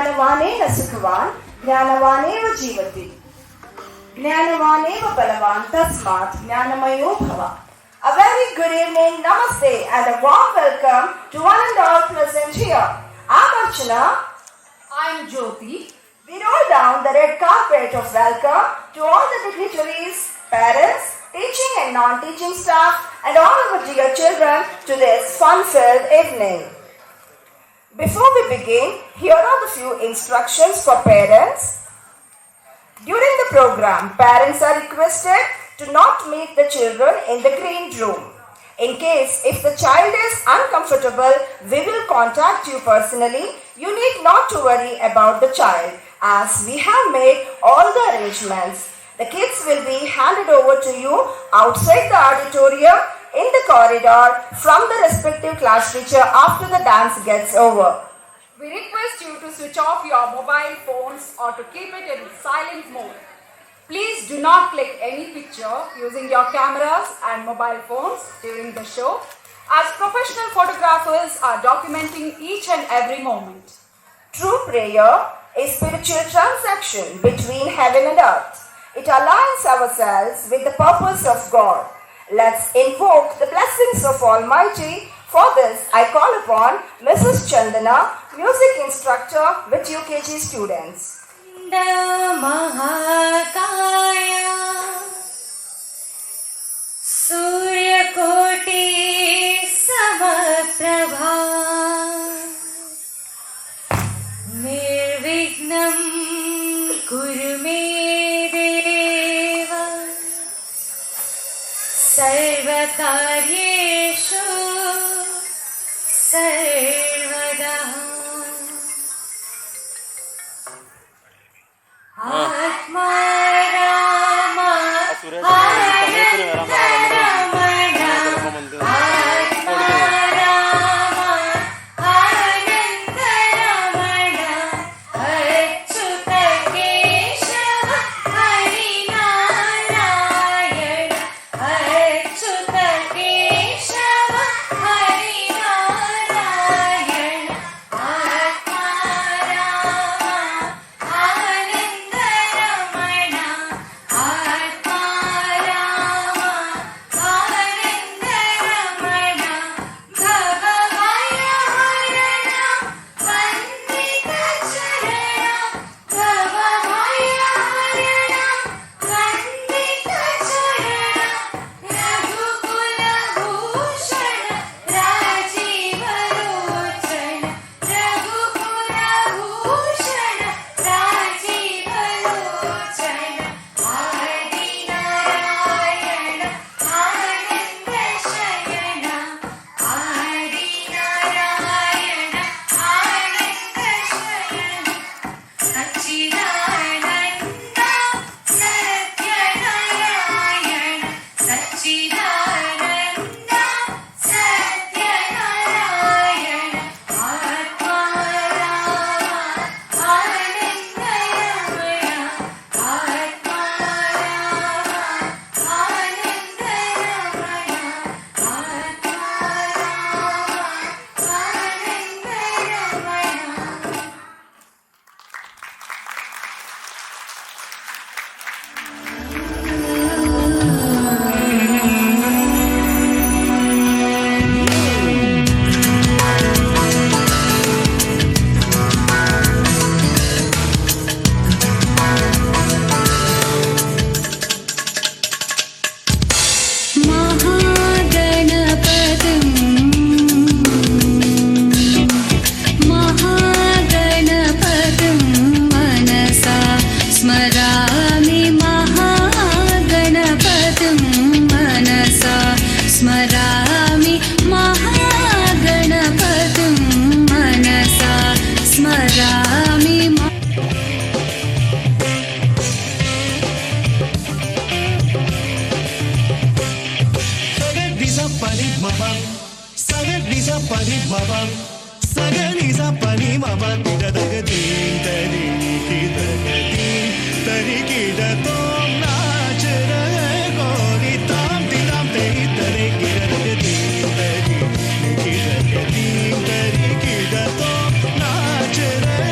ज्ञानवानेन सुखवान् ज्ञानवानेव जीवति ज्ञानवानेव बलवान् तस्मात् ज्ञानमयो भव. A very good evening, namaste and a warm welcome to one and all present here. I'm Archana. I'm Jyoti. We roll down the red carpet of welcome to all the dignitaries, parents, teaching and non-teaching staff and all our dear children to this fun-filled evening. Before we begin, here are the few instructions for parents. During the program, parents are requested to not meet the children in the green room. In case if the child is uncomfortable, we will contact you personally. You need not to worry about the child as we have made all the arrangements. The kids will be handed over to you outside the auditorium in the corridor from the respective class teacher after the dance gets over. We request you to switch off your mobile phones or to keep it in silent mode. Please do not click any picture using your cameras and mobile phones during the show, as professional photographers are documenting each and every moment. True prayer is spiritual transaction between heaven and earth. It aligns ourselves with the purpose of God. Let's invoke the blessings of Almighty. For this, I call upon Mrs. Chandana, music instructor with UKG students. महाकाया सूर्यकोटि समप्रभा निर्विघ्नं कुरु मे देव सर्वकार्येषु सर्वदा. आत्मा राम आनंद रमण आत्मा राम आनंद रमण अच्युत केशव हरि नारायण अच्युत केशव हरि नारायण आत्मा राम आनंद रमण आत्मा राम आनंद रमण भवभय हरण वंदित चरण भवभय हरण वंदित चरण रघुकुल भूषण राजीव लोचन रघुकुल भूषण राजीव लोचन आदि नारायण आनंद शयन आदि नारायण आनंद शयन सच्चिदानंद सत्यनारायण सच्चिदानंद सत्यनारायण आत्मा राम आनंद रमण आत्मा राम आनंद रमण आत्मा राम आनंद रमण. महागणपतिं मनसा स्मरामि महागणपतिं मनसा स्मरामि महागणपतिं मनसा स्मरामि. नाच रे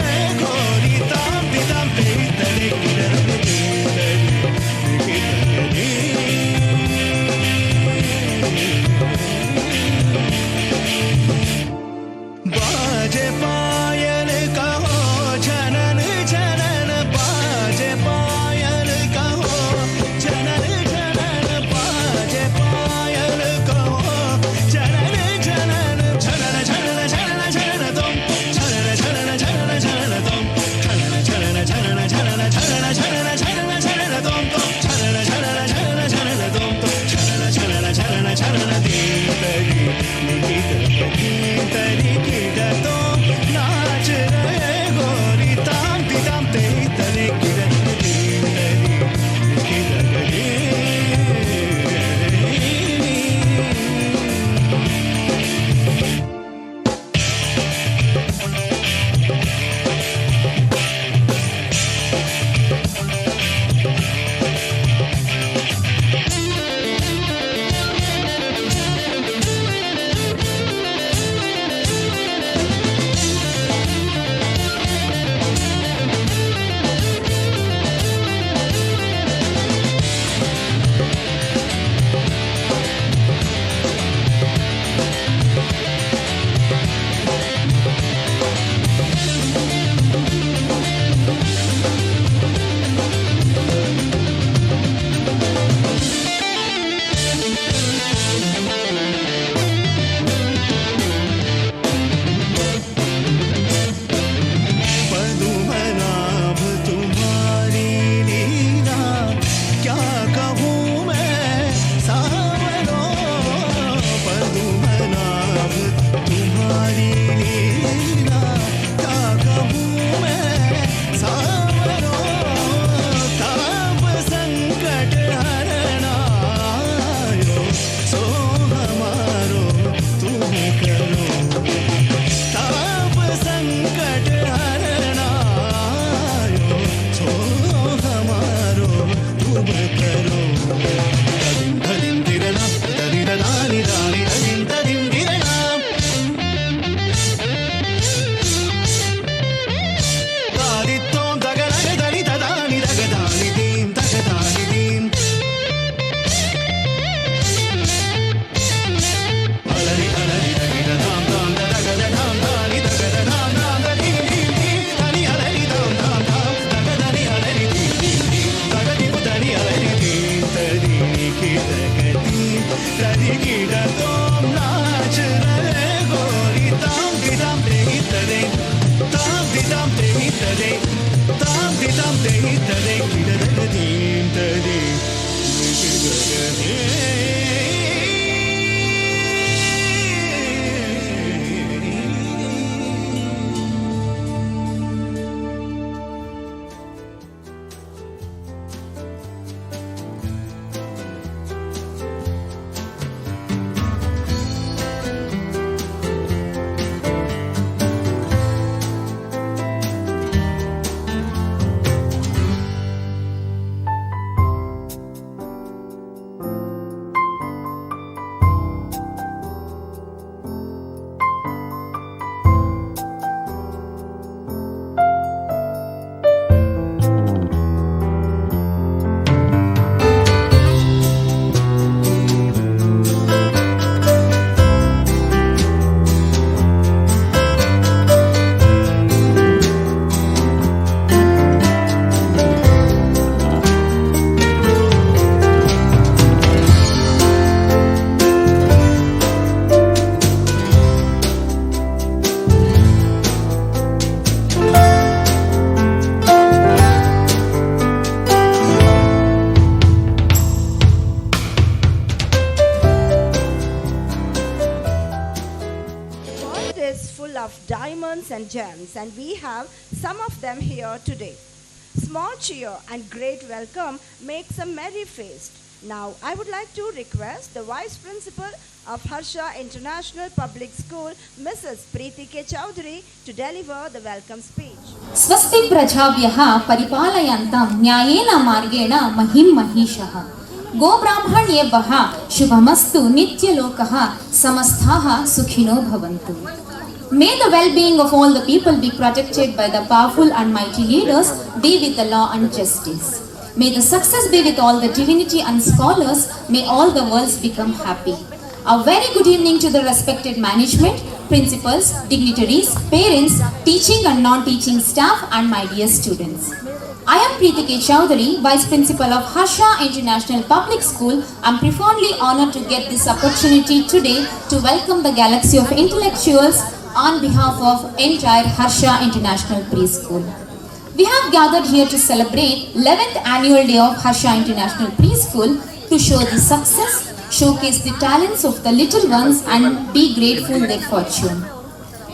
தாம் திதாம் தேய் ததை கிடதகதீம் ததே Of diamonds and gems, and we have some of them here today. Small cheer and great welcome makes a merry feast. Now I would like to request the Vice Principal of Harsha International Public School, Mrs. Preeti K. Chowdhury, to deliver the welcome speech. स्वस्ति प्रजाभ्यः परिपालयन्तां न्यायेन मार्गेण महिं महिषः गोब्राह्मण्येभ्यः शुभमस्तु नित्यलोकः समस्ताः सुखिनो भवन्तु. May the well-being of all the people be protected by the powerful and mighty leaders, be with the law and justice. May the success be with all the divinity and scholars, may all the worlds become happy. A very good evening to the respected management, principals, dignitaries, parents, teaching and non-teaching staff and my dear students. I am Preeti K. Chowdhury, Vice Principal of Harsha International Public School. I am profoundly honored to get this opportunity today to welcome the galaxy of intellectuals on behalf of entire Harsha International Preschool. We have gathered here to celebrate 11th annual day of Harsha International Preschool to show the success, showcase the talents of the little ones and be grateful their fortune.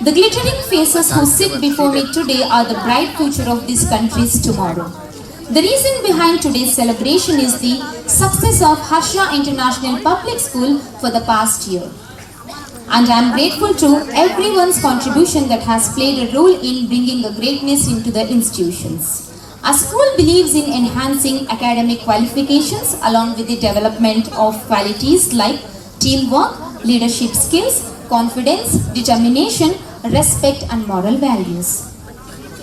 The glittering faces who sit before me today are the bright future of this country's tomorrow. The reason behind today's celebration is the success of Harsha International Public School for the past year. And I am grateful to everyone's contribution that has played a role in bringing the greatness into the institutions. Our school believes in enhancing academic qualifications along with the development of qualities like teamwork, leadership skills, confidence, determination, respect and moral values.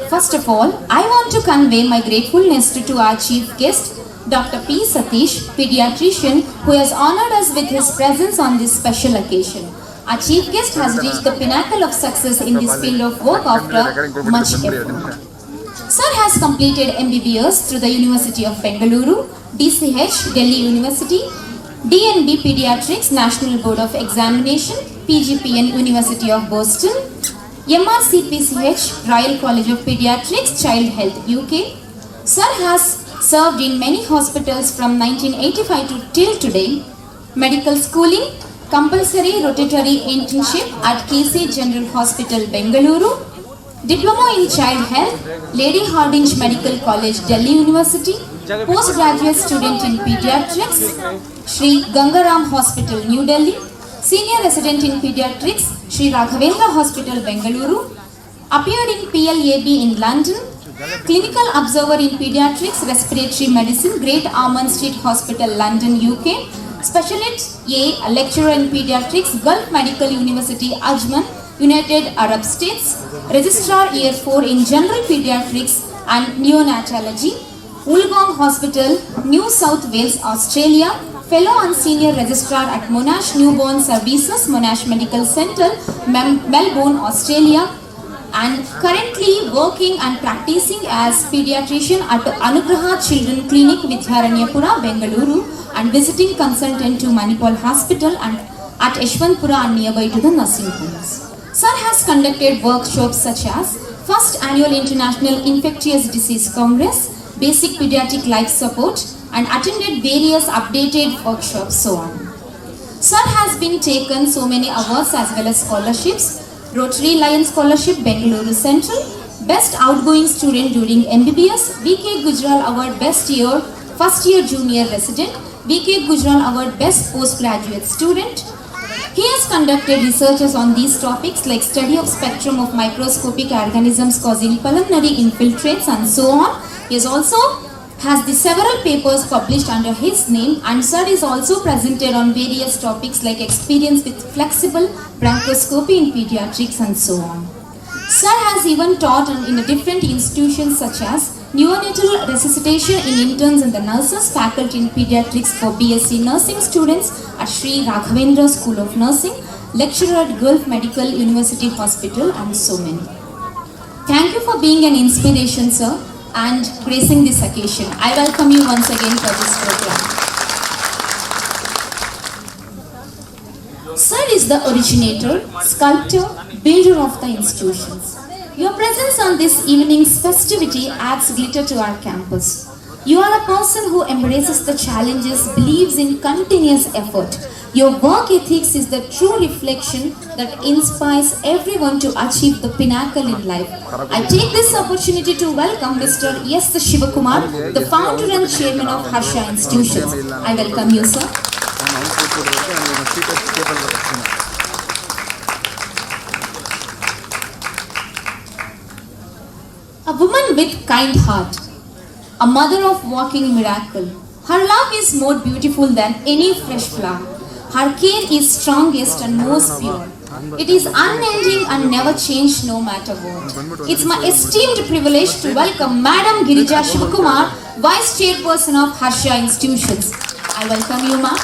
First of all, I want to convey my gratefulness to our chief guest, Dr. P. Satish, pediatrician, who has honored us with his presence on this special occasion. Our chief guest has reached the pinnacle of success in this field of work after much effort. Sir has completed MBBS through the University of Bengaluru, DCH, Delhi University, DNB Pediatrics, National Board of Examination, PGPN, University of Boston, MRCPCH, Royal College of Pediatrics, Child Health, UK. Sir has served in many hospitals from 1985 to till today. Medical schooling, compulsory rotatory internship at KC General Hospital, Bengaluru, Diploma in Child Health, Lady Hardinge Medical College, Delhi University, Postgraduate Student in Pediatrics, Sri Gangaram Hospital, New Delhi, Senior Resident in Pediatrics, Sri Raghavendra Hospital, Bengaluru, appeared in PLAB in London, Clinical Observer in Pediatrics, Respiratory Medicine, Great Ormond Street Hospital, London, UK, Specialist A, Lecturer in Pediatrics, Gulf Medical University, Ajman, United Arab States, Registrar Year 4 in General Pediatrics and Neonatology, Wollongong Hospital, New South Wales, Australia, Fellow and Senior Registrar at Monash Newborn Services, Monash Medical Centre, Melbourne, Australia, and currently working and practicing as pediatrician at Anugraha Children Clinic, Vidhyaranyapura, Bengaluru, and visiting consultant to Manipal Hospital and at Yeshwantpura and nearby to the nursing homes. Sir has conducted workshops such as First Annual International Infectious Disease Congress, Basic Pediatric Life Support, and attended various updated workshops, so on. Sir has been taken so many awards as well as scholarships. Rotary Lion Scholarship, Bengaluru Central, Best Outgoing Student during MBBS, VK Gujral Award Best Year, First Year Junior Resident, VK Gujral Award Best Postgraduate Student. He has conducted researches on these topics like study of spectrum of microscopic organisms causing pulmonary infiltrates and so on. He has the several papers published under his name, and Sir is also presented on various topics like experience with flexible bronchoscopy in pediatrics and so on. Sir has even taught in different institutions such as neonatal resuscitation in interns and the nurses, faculty in pediatrics for BSc nursing students at Sri Raghavendra School of Nursing, lecturer at Gulf Medical University Hospital, and so many. Thank you for being an inspiration, sir, and gracing this occasion. I welcome you once again for this program. Sir is the originator, sculptor, builder of the institutions. Your presence on this evening's festivity adds glitter to our campus. You are a person who embraces the challenges, believes in continuous effort. Your work ethics is the true reflection that inspires everyone to achieve the pinnacle in life. I take this opportunity to welcome Mr. S. Shivakumar, the founder and chairman of Harsha Institutions. I welcome you, sir. A woman with kind heart, a mother of walking miracle. Her love is more beautiful than any fresh flower. Her care is strongest and most pure. It is unending and never changed no matter what. It's my esteemed privilege to welcome Madam Girija Shivakumar, Vice Chairperson of Harsha Institutions. I welcome you, ma'am.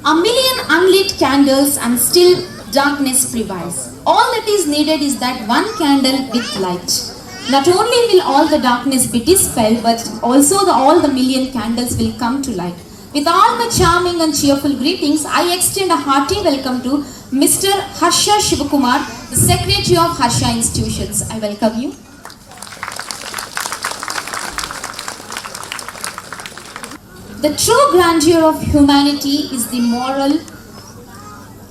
A million unlit candles and still darkness prevails. All that is needed is that one candle with light. Not only will all the darkness be dispelled, but also all the million candles will come to light. With all my charming and cheerful greetings, I extend a hearty welcome to Mr. Harsha Shivakumar, the Secretary of Harsha Institutions. I welcome you. The true grandeur of humanity is the moral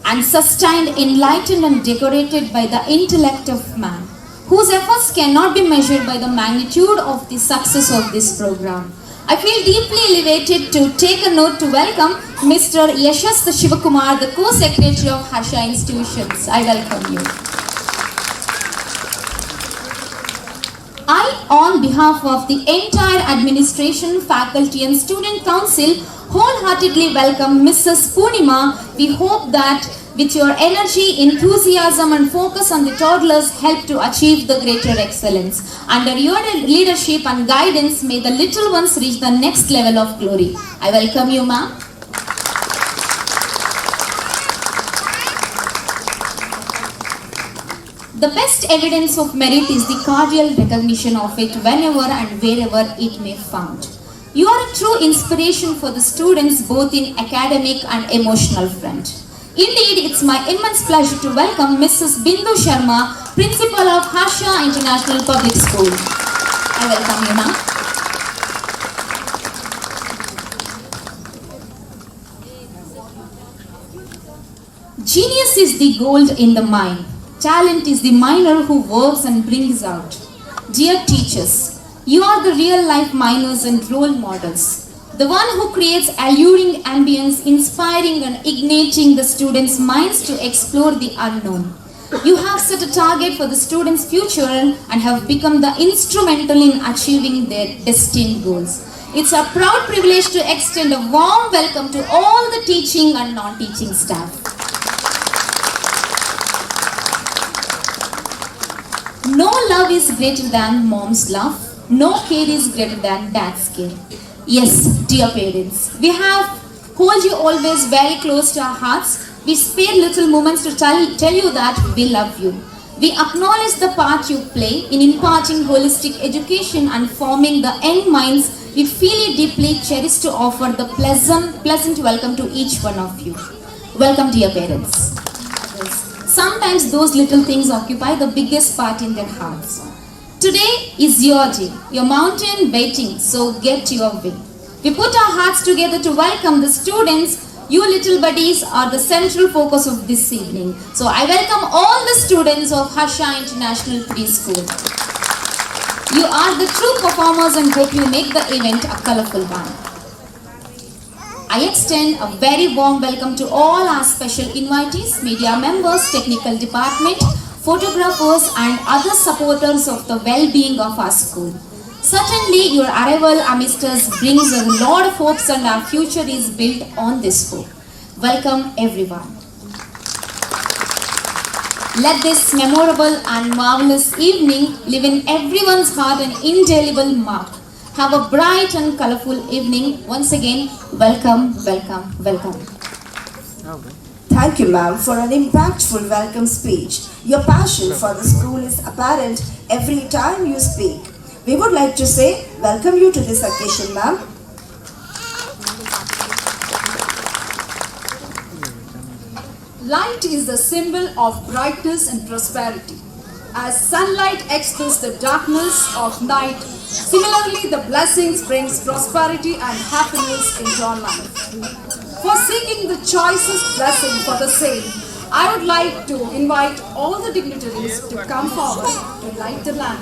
and sustained, enlightened and decorated by the intellect of man, whose efforts cannot be measured by the magnitude of the success of this program. I feel deeply elevated to take a note to welcome Mr. Yashas Shivakumar, the Co-Secretary of Harsha Institutions. I welcome you. I, on behalf of the entire administration, faculty and student council, wholeheartedly welcome Mrs. Poonima. We hope that with your energy, enthusiasm and focus on the toddlers help to achieve the greater excellence. Under your leadership and guidance, may the little ones reach the next level of glory. I welcome you, ma'am. The best evidence of merit is the cordial recognition of it whenever and wherever it may be found. You are a true inspiration for the students both in academic and emotional front. Indeed, it's my immense pleasure to welcome Mrs. Bindu Sharma, Principal of Harsha International Public School. I welcome you, ma'am. Genius is the gold in the mine. Talent is the miner who works and brings out. Dear teachers, you are the real life miners and role models. The one who creates alluring ambience, inspiring and igniting the students' minds to explore the unknown. You have set a target for the students' future and have become the instrumental in achieving their destined goals. It's a proud privilege to extend a warm welcome to all the teaching and non-teaching staff. No love is greater than mom's love. No care is greater than dad's care. Yes, dear parents, we have hold you always very close to our hearts. We spare little moments to tell you that we love you. We acknowledge the part you play in imparting holistic education and forming the young minds. We feel it deeply cherished to offer the pleasant welcome to each one of you. Welcome, dear parents. Sometimes those little things occupy the biggest part in their hearts. Today is your day, your mountain waiting, so get your way. We put our hearts together to welcome the students. You little buddies are the central focus of this evening. So I welcome all the students of Harsha International Preschool. You are the true performers and hope you make the event a colorful one. I extend a very warm welcome to all our special invitees, media members, technical department, photographers and other supporters of the well-being of our school. Certainly, your arrival amidst us brings a lot of hopes and our future is built on this hope. Welcome everyone. Let this memorable and marvelous evening live in everyone's heart an indelible mark. Have a bright and colorful evening. Once again, welcome, welcome, welcome. Thank you, ma'am, for an impactful welcome speech. Your passion for the school is apparent every time you speak. We would like to say, welcome you to this occasion, ma'am. Light is the symbol of brightness and prosperity. As sunlight expels the darkness of night, similarly the blessings brings prosperity and happiness into our life. For seeking the choicest blessing for the same, I would like to invite all the dignitaries to come forward to light the lamp.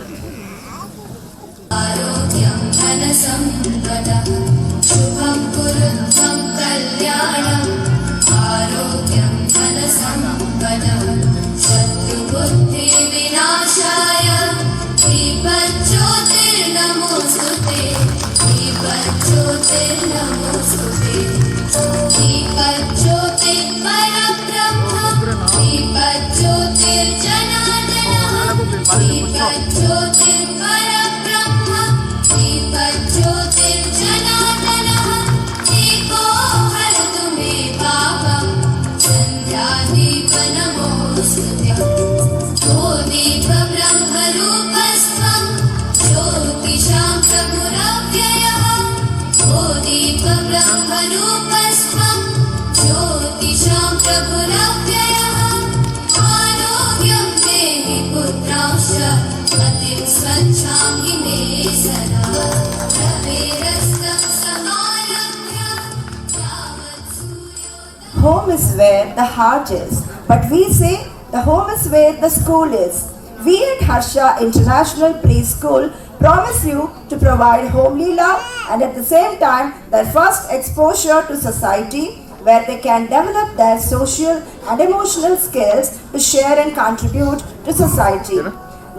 आरोग्यं धनसम्पदः शुभं कुरुध्वं कल्याणम् आरोग्यं धनसम्पदः शत्रुबुद्धिविनाशाय दीपज्योतिर्नमोऽस्तुते दीपज्योतिर्नमोऽस्तुते दीपज्योतिर्परब्रह्म दीपज्योतिर्जनार्दनः दीपज्योतिर्परब्रह्म दीपज्योतिर्जनार्दनः दीपो हरतु मे पापं सन्ध्यादीपनमोऽस्तुते ओ दीपब्रह्मरूपस्त्वं ज्योतिषां प्रभुरव्ययः ओ दीपब्रह्मरूपस्त्वं ज्योतिषां प्रभुरव्ययः आरोग्यं देहि पुत्रांश मतिं स्वच्छां हि मे सदा रवेरस्तं समारभ्य यावत् सूर्योदयः Home is where the heart is, but we say the home is where the school is. We at Harsha International Preschool promise you to provide homely love and at the same time their first exposure to society where they can develop their social and emotional skills to share and contribute to society.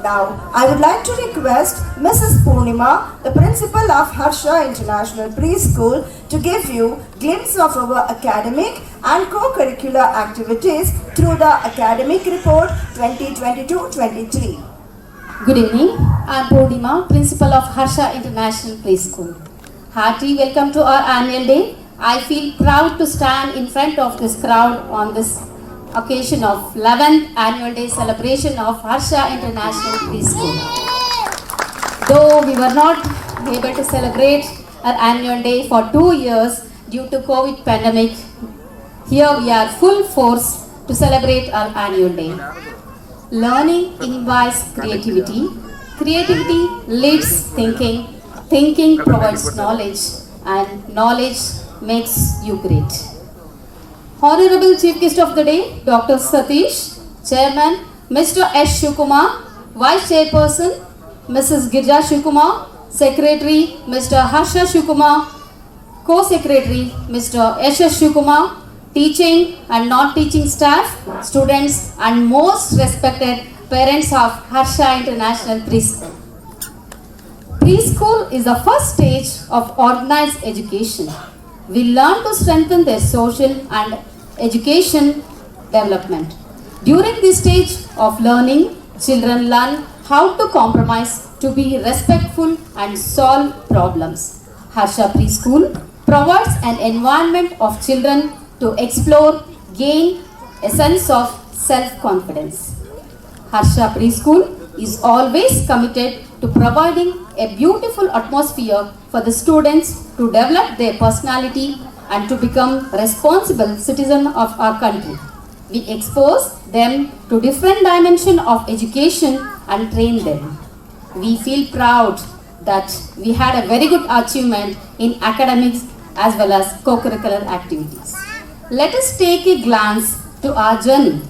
Now, I would like to request Mrs. Purnima, the principal of Harsha International Preschool, to give you a glimpse of our academic and co-curricular activities through the Academic Report 2022-23. Good evening. I am Purnima, Principal of Harsha International Preschool. Hearty welcome to our annual day. I feel proud to stand in front of this crowd on this occasion of 11th annual day celebration of Harsha International Preschool. Though we were not able to celebrate our annual day for 2 years due to COVID pandemic, here we are full force to celebrate our annual day. Learning invites creativity. Creativity leads thinking. Thinking provides knowledge and knowledge makes you great. Honorable Chief Guest of the Day, Dr. Satish, Chairman, Mr. S. Shukumar, Vice Chairperson, Mrs. Girja Shukumar, Secretary, Mr. Harsha Shukumar, Co-Secretary, Mr. S. S. Shukumar, teaching and non-teaching staff, students and most respected parents of Harsha International Preschool. Preschool is the first stage of organized education. We learn to strengthen their social and education development. During this stage of learning, children learn how to compromise, to be respectful and solve problems. Harsha Preschool provides an environment of children to explore, gain a sense of self-confidence. Harsha Preschool is always committed to providing a beautiful atmosphere for the students to develop their personality and to become responsible citizens of our country. We expose them to different dimensions of education and train them. We feel proud that we had a very good achievement in academics as well as co-curricular activities. Let us take a glance to our journey.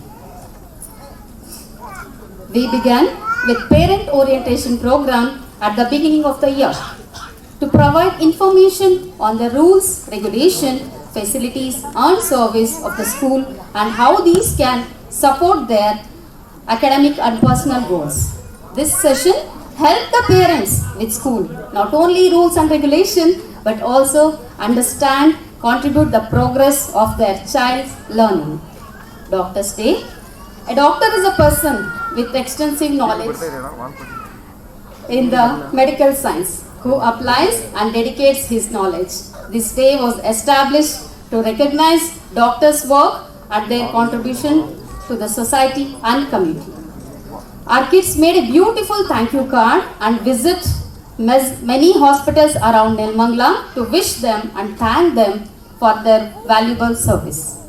We began with parent orientation program at the beginning of the year to provide information on the rules, regulation, facilities and service of the school and how these can support their academic and personal goals. This session helped the parents with school, not only rules and regulation, but also understand, contribute the progress of their child's learning. Doctor's Day. A doctor is a person with extensive knowledge in the medical science who applies and dedicates his knowledge. This day was established to recognize doctors' work and their contribution to the society and community. Our kids made a beautiful thank you card and visit many hospitals around Nilmangala to wish them and thank them for their valuable service.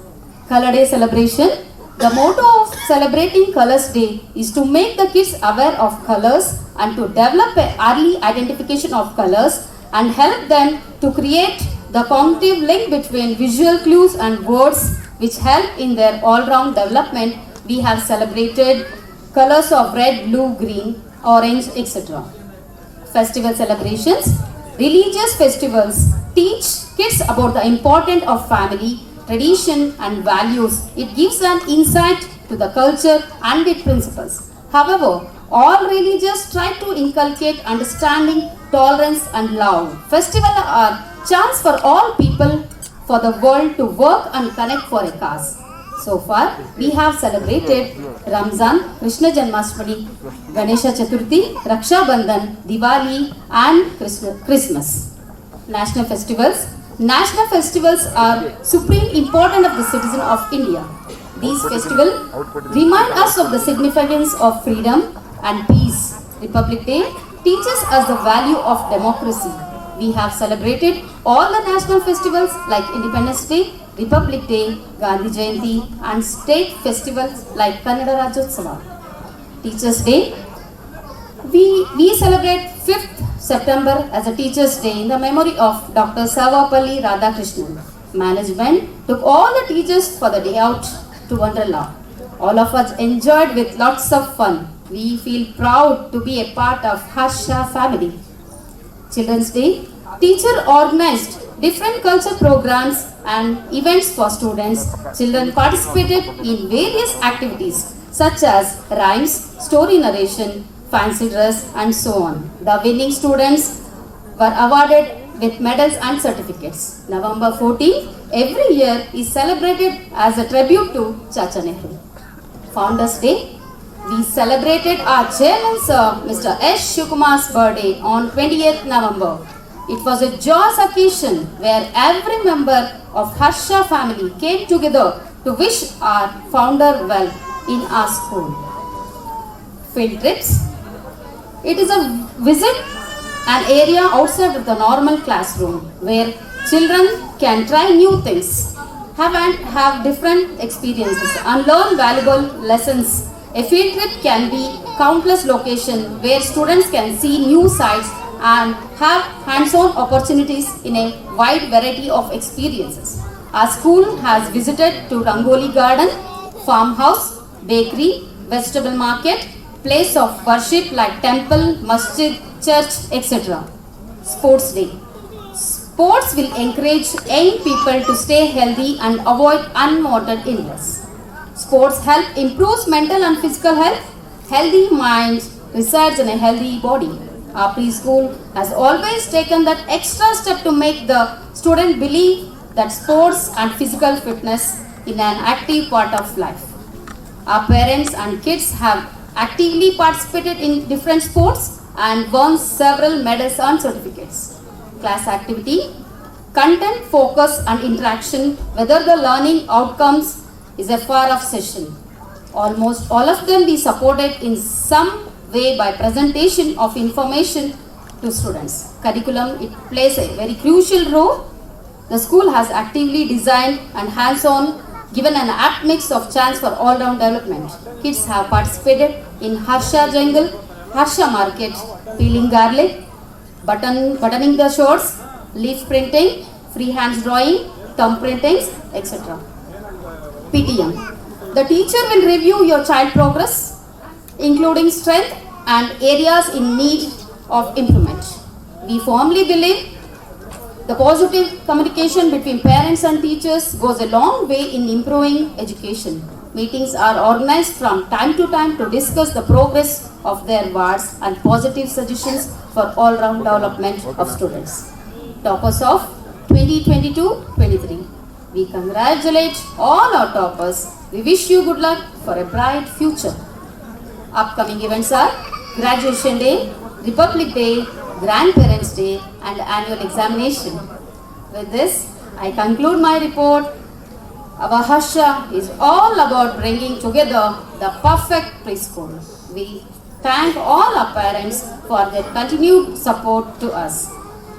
Color Day celebration. The motto of celebrating Colors Day is to make the kids aware of colors and to develop an early identification of colors and help them to create the cognitive link between visual clues and words which help in their all-round development. We have celebrated colors of red, blue, green, orange, etc. Festival celebrations. Religious festivals teach kids about the importance of family, tradition and values. It gives an insight to the culture and its principles. However, all religions try to inculcate understanding, tolerance and love. Festivals are chance for all people for the world to work and connect for a cause. So far, we have celebrated Ramzan, Krishna Janmashtami, Ganesha Chaturthi, Raksha Bandhan, Diwali and Christmas. National festivals. National festivals are supreme importance of the citizen of India. These festivals remind us of the significance of freedom and peace. Republic Day teaches us the value of democracy. We have celebrated all the national festivals like Independence Day, Republic Day, Gandhi Jayanti and state festivals like Kannada Rajyotsava. Teachers Day. We celebrate 5th September as a Teachers Day in the memory of Dr. Sarvapalli Radhakrishnan. Management took all the teachers for the day out to Wonderla. All of us enjoyed with lots of fun. We feel proud to be a part of Harsha family. Children's Day. Teacher organized different culture programs and events for students. Children participated in various activities such as rhymes, story narration, fancy dress and so on. The winning students were awarded with medals and certificates. November 14 every year is celebrated as a tribute to Chacha Nehru. Founders Day. We celebrated our chairman sir Mr. S. Shivkumar's birthday on 20th November. It was a joyous occasion where every member of Harsha family came together to wish our founder well in our school. Field trips. It is a visit an area outside of the normal classroom where children can try new things, have different experiences and learn valuable lessons. A field trip can be countless locations where students can see new sights and have hands-on opportunities in a wide variety of experiences. Our school has visited to Rangoli Garden, farmhouse, bakery, vegetable market, place of worship like temple, masjid, church, etc. Sports Day. Sports will encourage young people to stay healthy and avoid unwanted illness. Sports help improve mental and physical health. Healthy mind resides in a healthy body. Our preschool has always taken that extra step to make the student believe that sports and physical fitness is an active part of life. Our parents and kids have actively participated in different sports and won several medals and certificates. Class activity, content, focus and interaction, whether the learning outcomes is a far-off session. Almost all of them be supported in some way by presentation of information to students. Curriculum, it plays a very crucial role. The school has actively designed and hands-on given an apt mix of chance for all-round development. Kids have participated in Harsha Jungle, Harsha Market, peeling garlic, buttoning the shorts, leaf printing, freehand drawing, thumb printings, etc. PTM. The teacher will review your child progress, including strength and areas in need of improvement. We firmly believe the positive communication between parents and teachers goes a long way in improving education. Meetings are organized from time to time to discuss the progress of their wards and positive suggestions for all-round development of students. Toppers of 2022-23. We congratulate all our toppers. We wish you good luck for a bright future. Upcoming events are Graduation Day, Republic Day, Grandparents' Day and Annual Examination. With this, I conclude my report. Our Harsha is all about bringing together the perfect preschool. We thank all our parents for their continued support to us.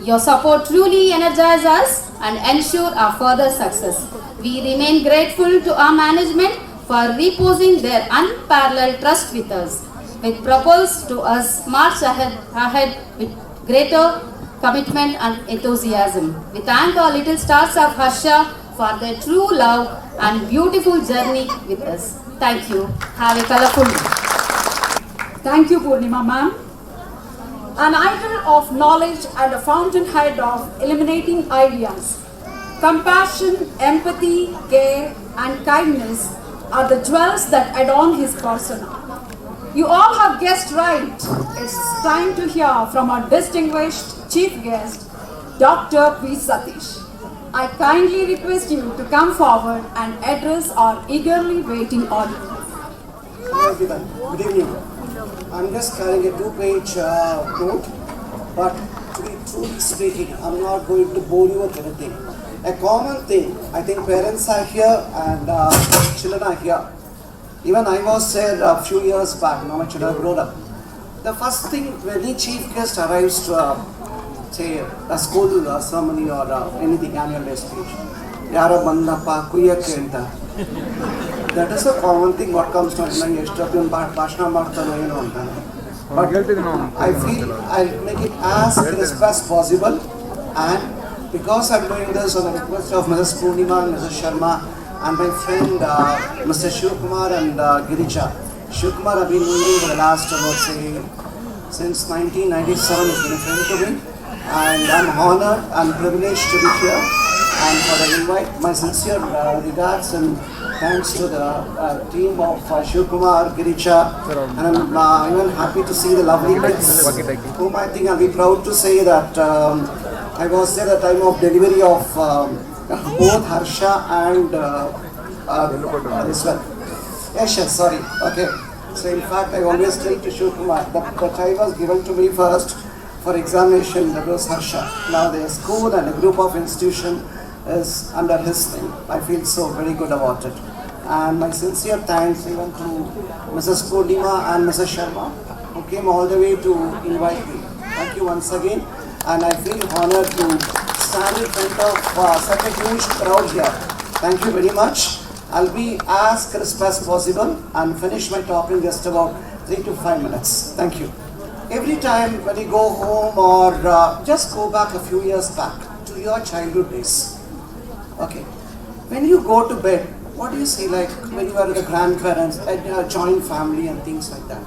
Your support truly energizes us and ensure our further success. We remain grateful to our management for reposing their unparalleled trust with us. With propels to us march ahead with greater commitment and enthusiasm. We thank our little stars of Harsha for their true love and beautiful journey with us. Thank you. Have a colorful day. Thank you, Purnima ma'am. An idol of knowledge and a fountainhead of illuminating ideas. Compassion, empathy, care, and kindness are the jewels that adorn his persona. You all have guessed right. It's time to hear from our distinguished chief guest, Dr. P. Satish. I kindly request you to come forward and address our eagerly waiting audience. Hello everyone, good evening. I'm just carrying a 2-page note, but to be truly speaking, I'm not going to bore you with anything. A common thing, I think parents are here and children are here. Even I was there a few years back, now my children have grown up. The first thing when any chief guest arrives to say a school ceremony or anything, annual day speech, Yara Bandappa, Kuyakke anta. That is a common thing what comes to my mind. But I feel I'll make it as crisp as possible, and because I'm doing this on the request of Mrs. Purnima and Mrs. Sharma and my friend Mr. Shivkumar and Girija. Shivkumar have been knowing for the last since 1997 has been a friend to me, and I'm honored and privileged to be here and for the invite. My sincere regards and thanks to the team of Shivkumar, Girija, and I'm even happy to see the lovely kids whom I think I'll be proud to say that I was there at the time of delivery of both Harsha and this one. Yes, sorry. Okay. So in fact, I always tell to Shivkumar that the child was given to me first for examination, that was Harsha. Now the school and a group of institution is under his thing. I feel so very good about it. And my sincere thanks even to Mrs. Purnima and Mrs. Sharma who came all the way to invite me. Thank you once again. And I feel honored to stand in front of such a huge crowd here. Thank you very much. I'll be as crisp as possible and finish my talk in just about 3 to 5 minutes. Thank you. Every time when you go home or just go back a few years back to your childhood days. Okay. When you go to bed, what do you say, like when you are with the grandparents, a joint family and things like that?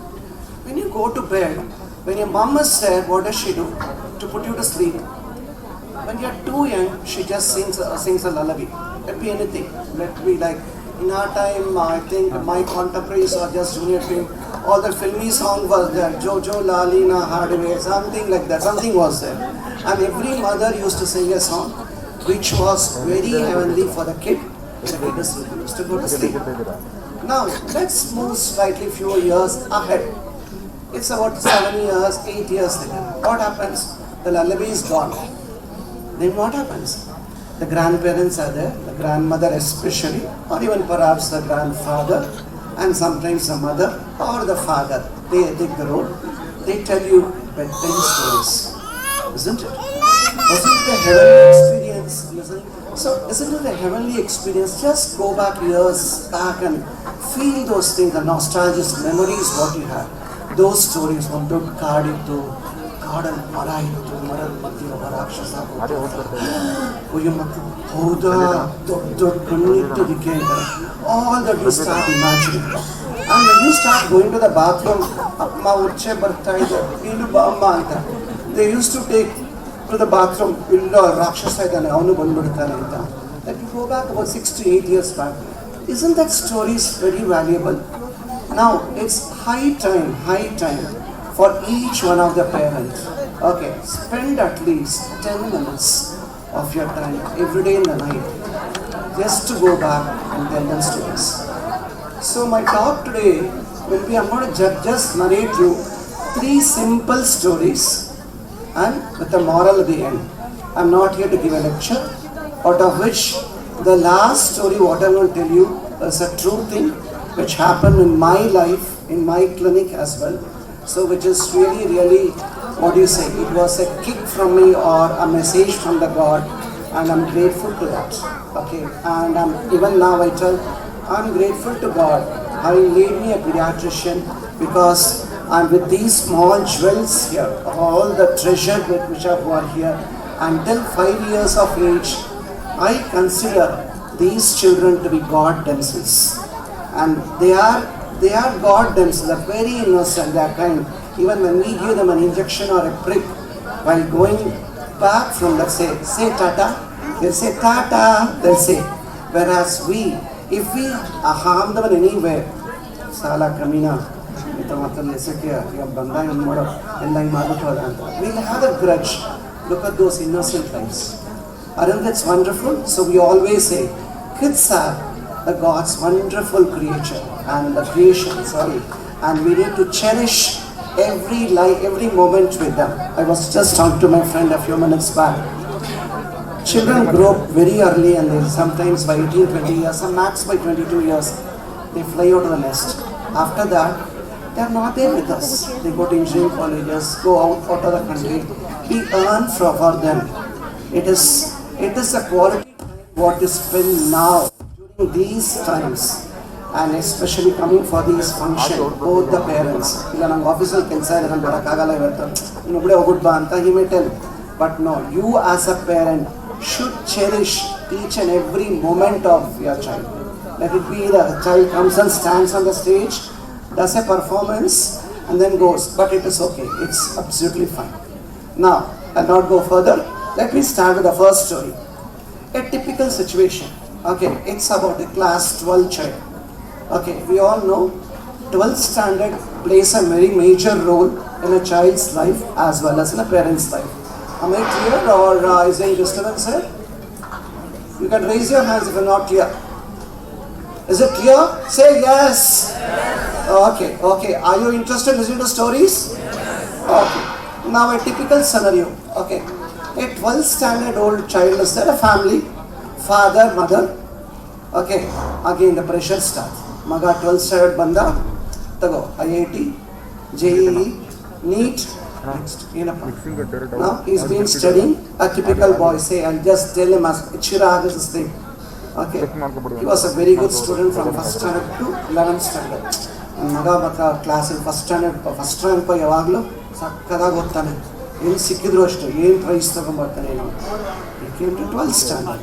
When you go to bed, when your mom is there, what does she do to put you to sleep? When you are too young, she just sings a lullaby. Let be anything. Let be like, in our time, I think my contemporaries or just junior team, all the filmy song was there. Jojo Lalina Hardaway, something like that. Something was there. And every mother used to sing a song which was very heavenly for the kid. The kid used to go to sleep. Now, let's move slightly few years ahead. It's about 7 years, 8 years later. What happens? The lullaby is gone. Then what happens? The grandparents are there, the grandmother especially, or even perhaps the grandfather, and sometimes the mother or the father. They take the road. They tell you bedtime stories, isn't it? Wasn't the heavenly experience listening to So isn't it a heavenly experience? Just go back years back and feel those things, the nostalgic memories what you had. Those stories, one dog ಕಾಡಿತ್ತು, ಕಾಡಲ್ಲಿ ಮರ ಇತ್ತು, ಮರದ ಮಧ್ಯೆ ಒಬ್ಬ ರಾಕ್ಷಸ ಅಯ್ಯೋ ಮಕ್ಕಳು ಹೌದಾ ದೊಡ್ಡ ದೊಡ್ಡ ಕಣ್ಣಿಟ್ಟದಕ್ಕೆ all that you start imagining. And when you start going to the bathroom, ಅಮ್ಮ ಉಚ್ಚೆ ಬರ್ತಾ ಇದೆ ನೀನು ಬಾ ಅಮ್ಮ ಅಂತ, they used to take to the bathroom, ಇಲ್ಲ ರಾಕ್ಷಸ ಇದ್ದಾನೆ ಅವನು ಬಂದ್ಬಿಡ್ತಾನೆ ಅಂತ. That you go back about 6 to 8 years back. Isn't that stories very valuable? Now it's high time for each one of the parents. Okay, spend at least 10 minutes of your time every day in the night just to go back and tell them stories. So my talk today will be, I'm going to just narrate you 3 simple stories and with a moral at the end. I'm not here to give a lecture, out of which the last story what I'm going to tell you is a true thing which happened in my life, in my clinic as well. So which is really, what do you say, it was a kick from me or a message from the God, and I'm grateful to that. Okay, and even now I tell, I'm grateful to God having made me a pediatrician, because I'm with these small jewels here, all the treasure which are born here. Until 5 years of age, I consider these children to be God themselves. And they are God themselves, they're very innocent, they're kind. Even when we give them an injection or a prick, while going back from, let's say tata, they'll say tata, they'll say. Whereas if we harm them in any way, sala kamina, we'll have a grudge. Look at those innocent lives. Aren't that wonderful? So we always say, kids are the God's wonderful creature and the creation, and we need to cherish every life, every moment with them. I was just talking to my friend a few minutes back. Children grow up very early, and they sometimes by 18-20 years, some max by 22 years, they fly out of the nest. After that, they are not there with us. They go to engineering colleges, go out of the country. We earn for them. It is a quality what is spent now during these times, and especially coming for these functions, both the parents. ಇಲ್ಲ ನಂಗೆ ಆಫೀಸಲ್ಲಿ ಕೆಲಸ ಇದೆ, ನಾನು ಬರೋಕ್ಕಾಗಲ್ಲ ಇವತ್ತು, ಇನ್ನೊಬ್ಬಳೇ ಹೋಗ್ಬಿಟ್ಟು ಬಾ ಅಂತ he may tell. But no, you as a parent should cherish each and every moment of your child. Let it be the child comes and stands on the stage, does a performance and then goes, but it is okay, it's absolutely fine. Now, I'll not go further. Let me start with the first story. A typical situation. Okay, it's about a class 12 child. Okay, we all know 12th standard plays a very major role in a child's life as well as in a parent's life. Am I clear, or is there any disturbance here? You can raise your hands if you're not clear. Is it clear? Say yes. Okay. Are you interested in listening to stories? Okay. Now a typical scenario. Okay. A 12th standard old child is there, a family, father, mother. Okay. Again the pressure starts. Maga 12th standard banda, tago IIT, JEE, NEET. Next, now he's been studying. A typical boy, say, I'll just tell him as Chirag is his name. Okay, he was a very good student from 1st standard to 11th standard. Maga mata class in 1st standard, 1st rank pa yavaglo sakkadaga ottane. ಏನು ಸಿಕ್ಕಿದ್ರು ಅಷ್ಟೇ, ಏನು price ತಗೊಂಡ್ಬರ್ತಾನೆ ಏನು. He came to 12th standard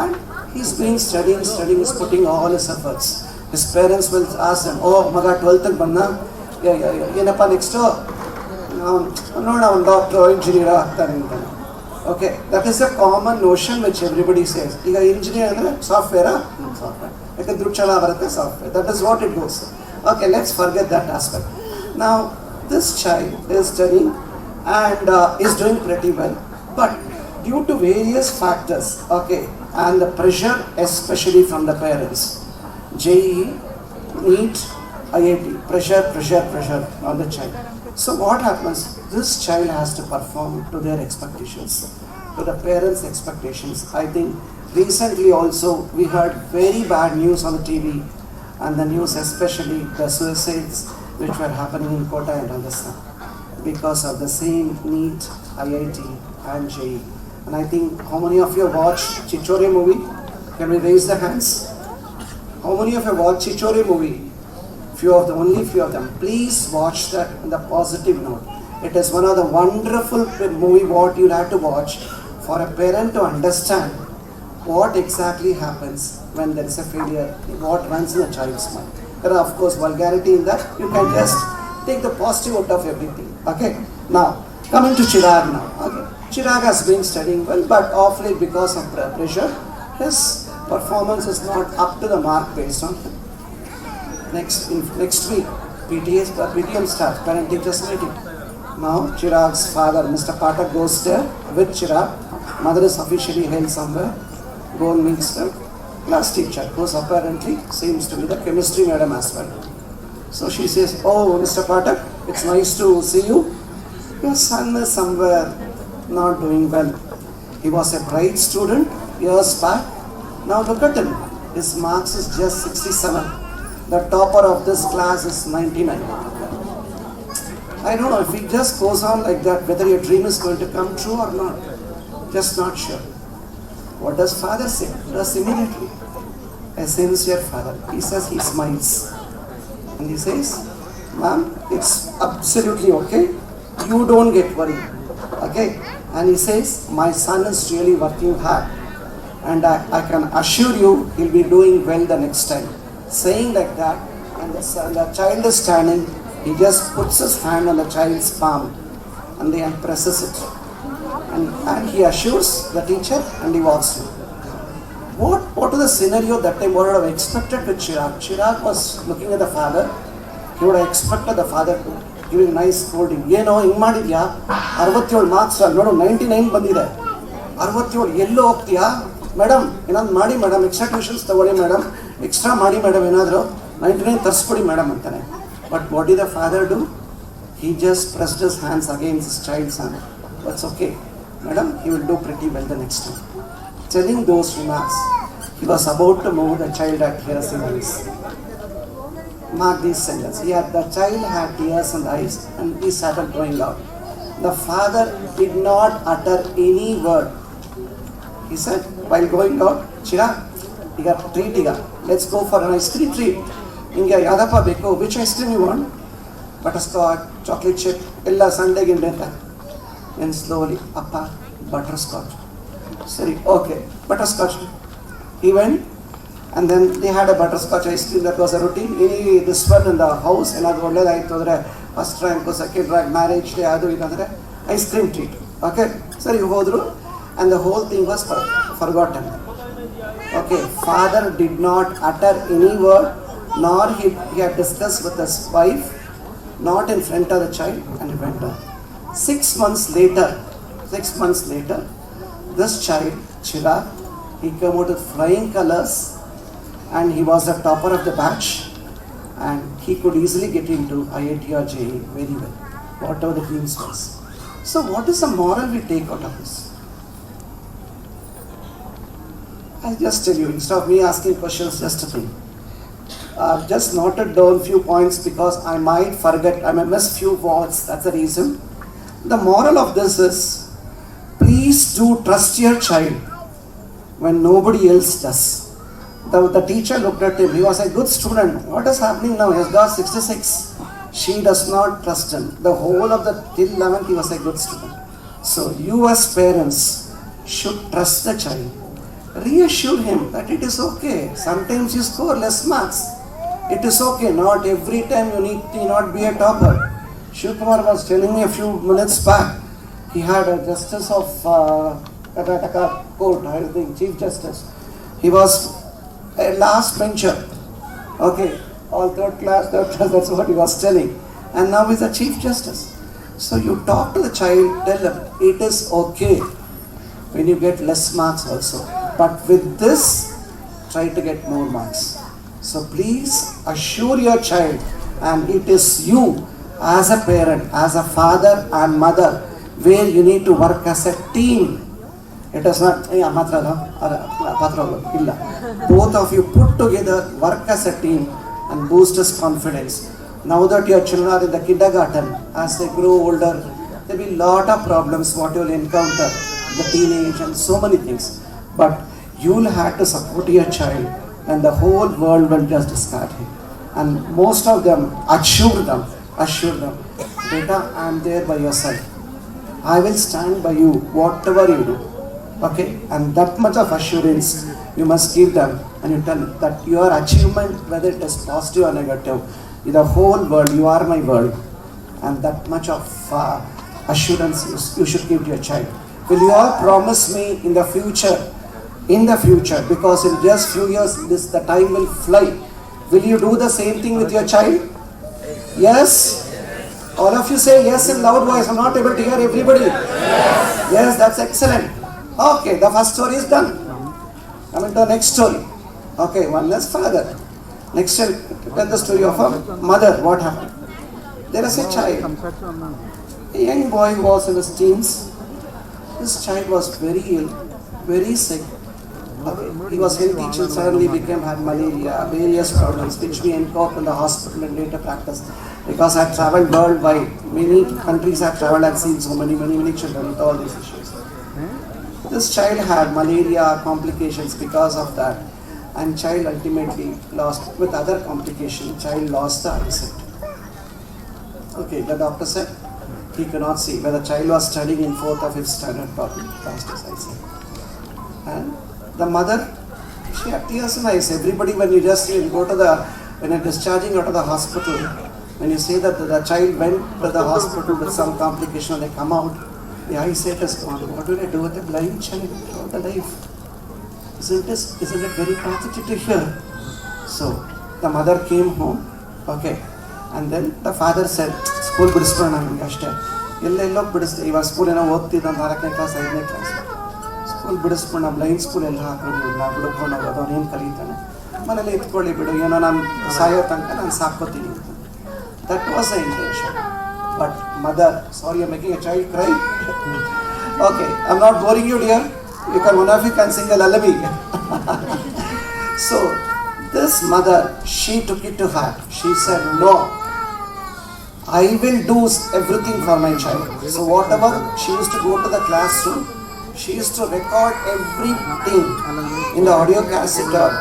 and he's been studying, is putting all his efforts. His parents will ask him, oh ಮಗ 12th ಬಂದ, ಏನಪ್ಪ next, ನೋಡ ಒಂದು ಡಾಕ್ಟರ್ ಇಂಜಿನಿಯರ್ ಆಗ್ತಾನೆ ಅಂತಾನೆ. Okay, that is a common notion which everybody says. ಈಗ engineer ಅಂದರೆ ಸಾಫ್ಟ್ವೇರಾ, software, ಯಾಕಂದ್ರೆ ದುಡ್ಡು ಚೆನ್ನಾಗಿ ಬರುತ್ತೆ software. That is what it goes. Okay, let's forget that aspect. Now this child is studying and is doing pretty well, but due to various factors, okay, and the pressure especially from the parents, JEE, NEET, IIT, pressure on the child. So what happens? This child has to perform to their expectations, to the parents' expectations. I think recently also we heard very bad news on the TV, and the news especially the suicides which were happening in Kota and Rajasthan because of the same NEET, IIT and JEE. And I think how many of you watched Chichore movie? Can we raise the hands? How many of you watched Chichore movie? Only few of them. Please watch that on the positive note. It is one of the wonderful movie what you have to watch for a parent to understand what exactly happens when there is a failure, what runs in a child's mind. There are of course vulgarity in that. You can just take the positive out of everything. Okay. Now coming to Chirag now. Okay. Chirag has been studying well, but of late because of pressure, his performance is not up to the mark based on him. Next week, PTM starts, parent teachers meeting. Now Chirag's father, Mr. Patak, goes there with Chirag. Mother is officially held somewhere. Go and meets the class teacher, who apparently seems to be the chemistry madam as well. So she says, "Oh, Mr. Patak, it's nice to see you. Your son is somewhere not doing well. He was a bright student years back. Now look at him. His marks is just 67. The topper of this class is 99. I don't know if it just goes on like that, whether your dream is going to come true or not. Just not sure." What does father say? Does immediately. A sincere father. He says, he smiles. And he says, "Ma'am, it's absolutely okay. You don't get worried." Okay? And he says, "My son is really working hard. And I can assure you he'll be doing well the next time." Saying like that, and the child is standing, he just puts his hand on the child's palm and then presses it. And he assures the teacher and he walks in. What was the scenario that time? What would have expected with Chirag? Chirag was looking at the father. He would have expected the father to give a nice scolding. Yeno, ಹಿಂಗ್ ಮಾಡಿದ್ಯಾ? 67 marks ನೋಡು 99 ಬಂದಿದೆ. 67 ಎಲ್ಲೋ ಹೋಗ್ತೀಯಾ? Madam ಏನಾದ್ರು ಮಾಡಿ madam, extra tuitions ತಗೊಳ್ಳಿ madam, extra ಮಾಡಿ madam, ಏನಾದರೂ 99 ತರಿಸ್ಕೊಡಿ ಮೇಡಮ್ ಅಂತಾನೆ. But what did the father do? He just pressed his hands against his child's hand. That's okay. Madam, he will do pretty well the next time. Telling those remarks, he was about to move. The child had tears in the eyes. Mark these sentences. The child had tears in the eyes and he started going out. The father did not utter any word. He said, while going out, "Chira, you got treat. Let's go for an ice cream treat. Inga yadappa beko? Which ice cream you want? Butterscotch, chocolate chip, ella Sunday ginda." And slowly, "Appa, butterscotch." Sorry, okay, butterscotch. He went, and then they had a butterscotch ice cream. That was a routine. This one in the house, another one, first rank, second rank, marriage day, another ice cream treat. Okay, so you go through, and the whole thing was forgotten. Okay, father did not utter any word, nor he had discussed with his wife, not in front of the child, and he went on. 6 months later, this child, Chirag, he came out with flying colors and he was the topper of the batch and he could easily get into IIT or JEE very well, whatever the dreams was. So what is the moral we take out of this? I'll just tell you, instead of me asking questions, just a thing. Just noted down few points because I might forget, I may miss few words, that's the reason. The moral of this is, please do trust your child when nobody else does. The teacher looked at him, he was a good student. What is happening now? He has got 66. She does not trust him. The whole of the till 11th he was a good student. So you as parents should trust the child. Reassure him that it is okay. Sometimes you score less marks. It is okay. Not every time you need to not be a topper. Shivkumar was telling me a few minutes back, he had a justice of Karnataka court, I think, Chief Justice. He was a last bencher. Okay, all third class, that's what he was telling. And now he's a Chief Justice. So you talk to the child, tell him, it is okay when you get less marks also. But with this, try to get more marks. So please assure your child, and it is you as a parent, as a father and mother, where you need to work as a team. It is not, both of you put together, work as a team and boost his confidence. Now that your children are in the kindergarten, as they grow older, there will be a lot of problems what you will encounter. the teenage and so many things. But you'll have to support your child and the whole world will just discard him. And most of them assure them, Beta, I am there by your side. I will stand by you, whatever you do. Okay? And that much of assurance you must give them, and you tell that your achievement, whether it is positive or negative, in the whole world, you are my world. And that much of assurance you should give to your child. Will you all promise me in the future, because in just few years, the time will fly. Will you do the same thing with your child? Yes? All of you say yes in loud voice. I'm not able to hear everybody. Yes, that's excellent. Okay, the first story is done. Coming to the next story. Okay, one less father. Next, tell the story of a mother. What happened? There is a child. A young boy was in his teens. This child was very ill, very sick. He was healthy till suddenly had malaria, various problems which we encountered in the hospital and later practice. Because I travelled worldwide, many countries I travelled and seen so many children with all these issues. This child had malaria complications because of that, and child ultimately lost, with other complications, child lost the eyesight. Okay, the doctor said he could not see. When the child was studying in 4th or 5th standard, probably lost his eyesight. And the mother, she had tears in her eyes. Everybody, when you when you're discharging out of the hospital, when you say that the child went to the hospital with some complication and they come out, the eyesight is gone. What do they do with a blind child throughout the life? Isn't it very pathetic to hear? So the mother came home, okay, and then the father said, school bidispana namge ashte. Ellello bidiste. He was school ಓದ್ತಿದ್ದ 4ನೇ class 5ನೇ class. School ಬಿಡಿಸ್ಬಿಡ, blind school ಎಲ್ಲ ಹಾಕೋದಿಲ್ಲ, ಬಿಡ್ಕೊಂಡು ಹೋಗೋದು, ಅವನು ಏನು ಕಲಿತಾನೆ, ಮನೇಲಿ ಎತ್ಕೊಳ್ಳಿ ಬಿಡು, ಏನೋ ನಾನು ಸಾಯೋ ತನಕ ನಾನು ಸಾಕೋತೀನಿ ಅಂತ. That was the intention. But mother, sorry, I'm making a child cry. Okay, I'm not boring you, dear. One of you can sing a lullaby. So, this mother, she took it to heart. She said, no, I will do everything for my child. So whatever, she used to go to the classroom, she used to record everything in the audio cassette,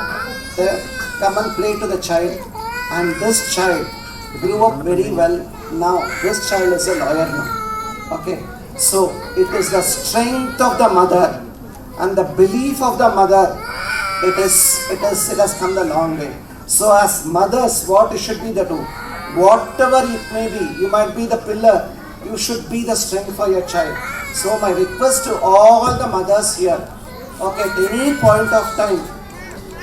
come and play to the child, and this child grew up very well. Now this child is a lawyer now. Okay, so it is the strength of the mother and the belief of the mother. It has come a long way. So as mothers, what should be the do? Whatever it may be, you might be the pillar, you should be the strength for your child. So my request to all the mothers here, okay, at any point of time,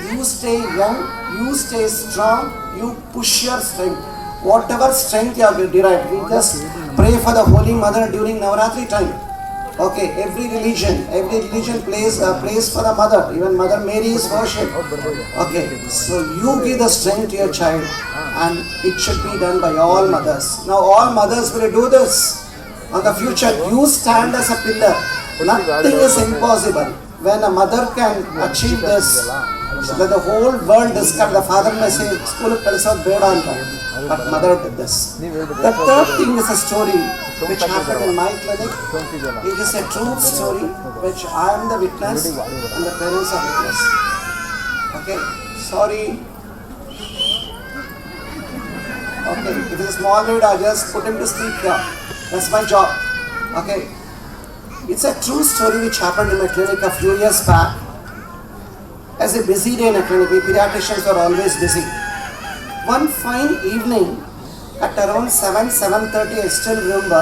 you stay young, you stay strong, you push your strength. Whatever strength you have derived, we just pray for the Holy Mother during Navaratri time. Okay, every religion prays for the mother, even Mother Mary is worshipped. Okay, so you give the strength to your child, and it should be done by all mothers. Now all mothers will do this. On the future, you stand as a pillar. Nothing is impossible. When a mother can achieve this, so that the whole world discovered. The father may say, school but mother did this. The third thing is a story which happened in my clinic. It is a true story which I am the witness and the parents are witness. Okay, sorry. Okay, if it's a small kid, I just put him to sleep here. That's my job. Okay, it's a true story which happened in my clinic a few years back. As a busy day in a clinic, we pediatricians are always busy. One fine evening at around 7:30, I still remember,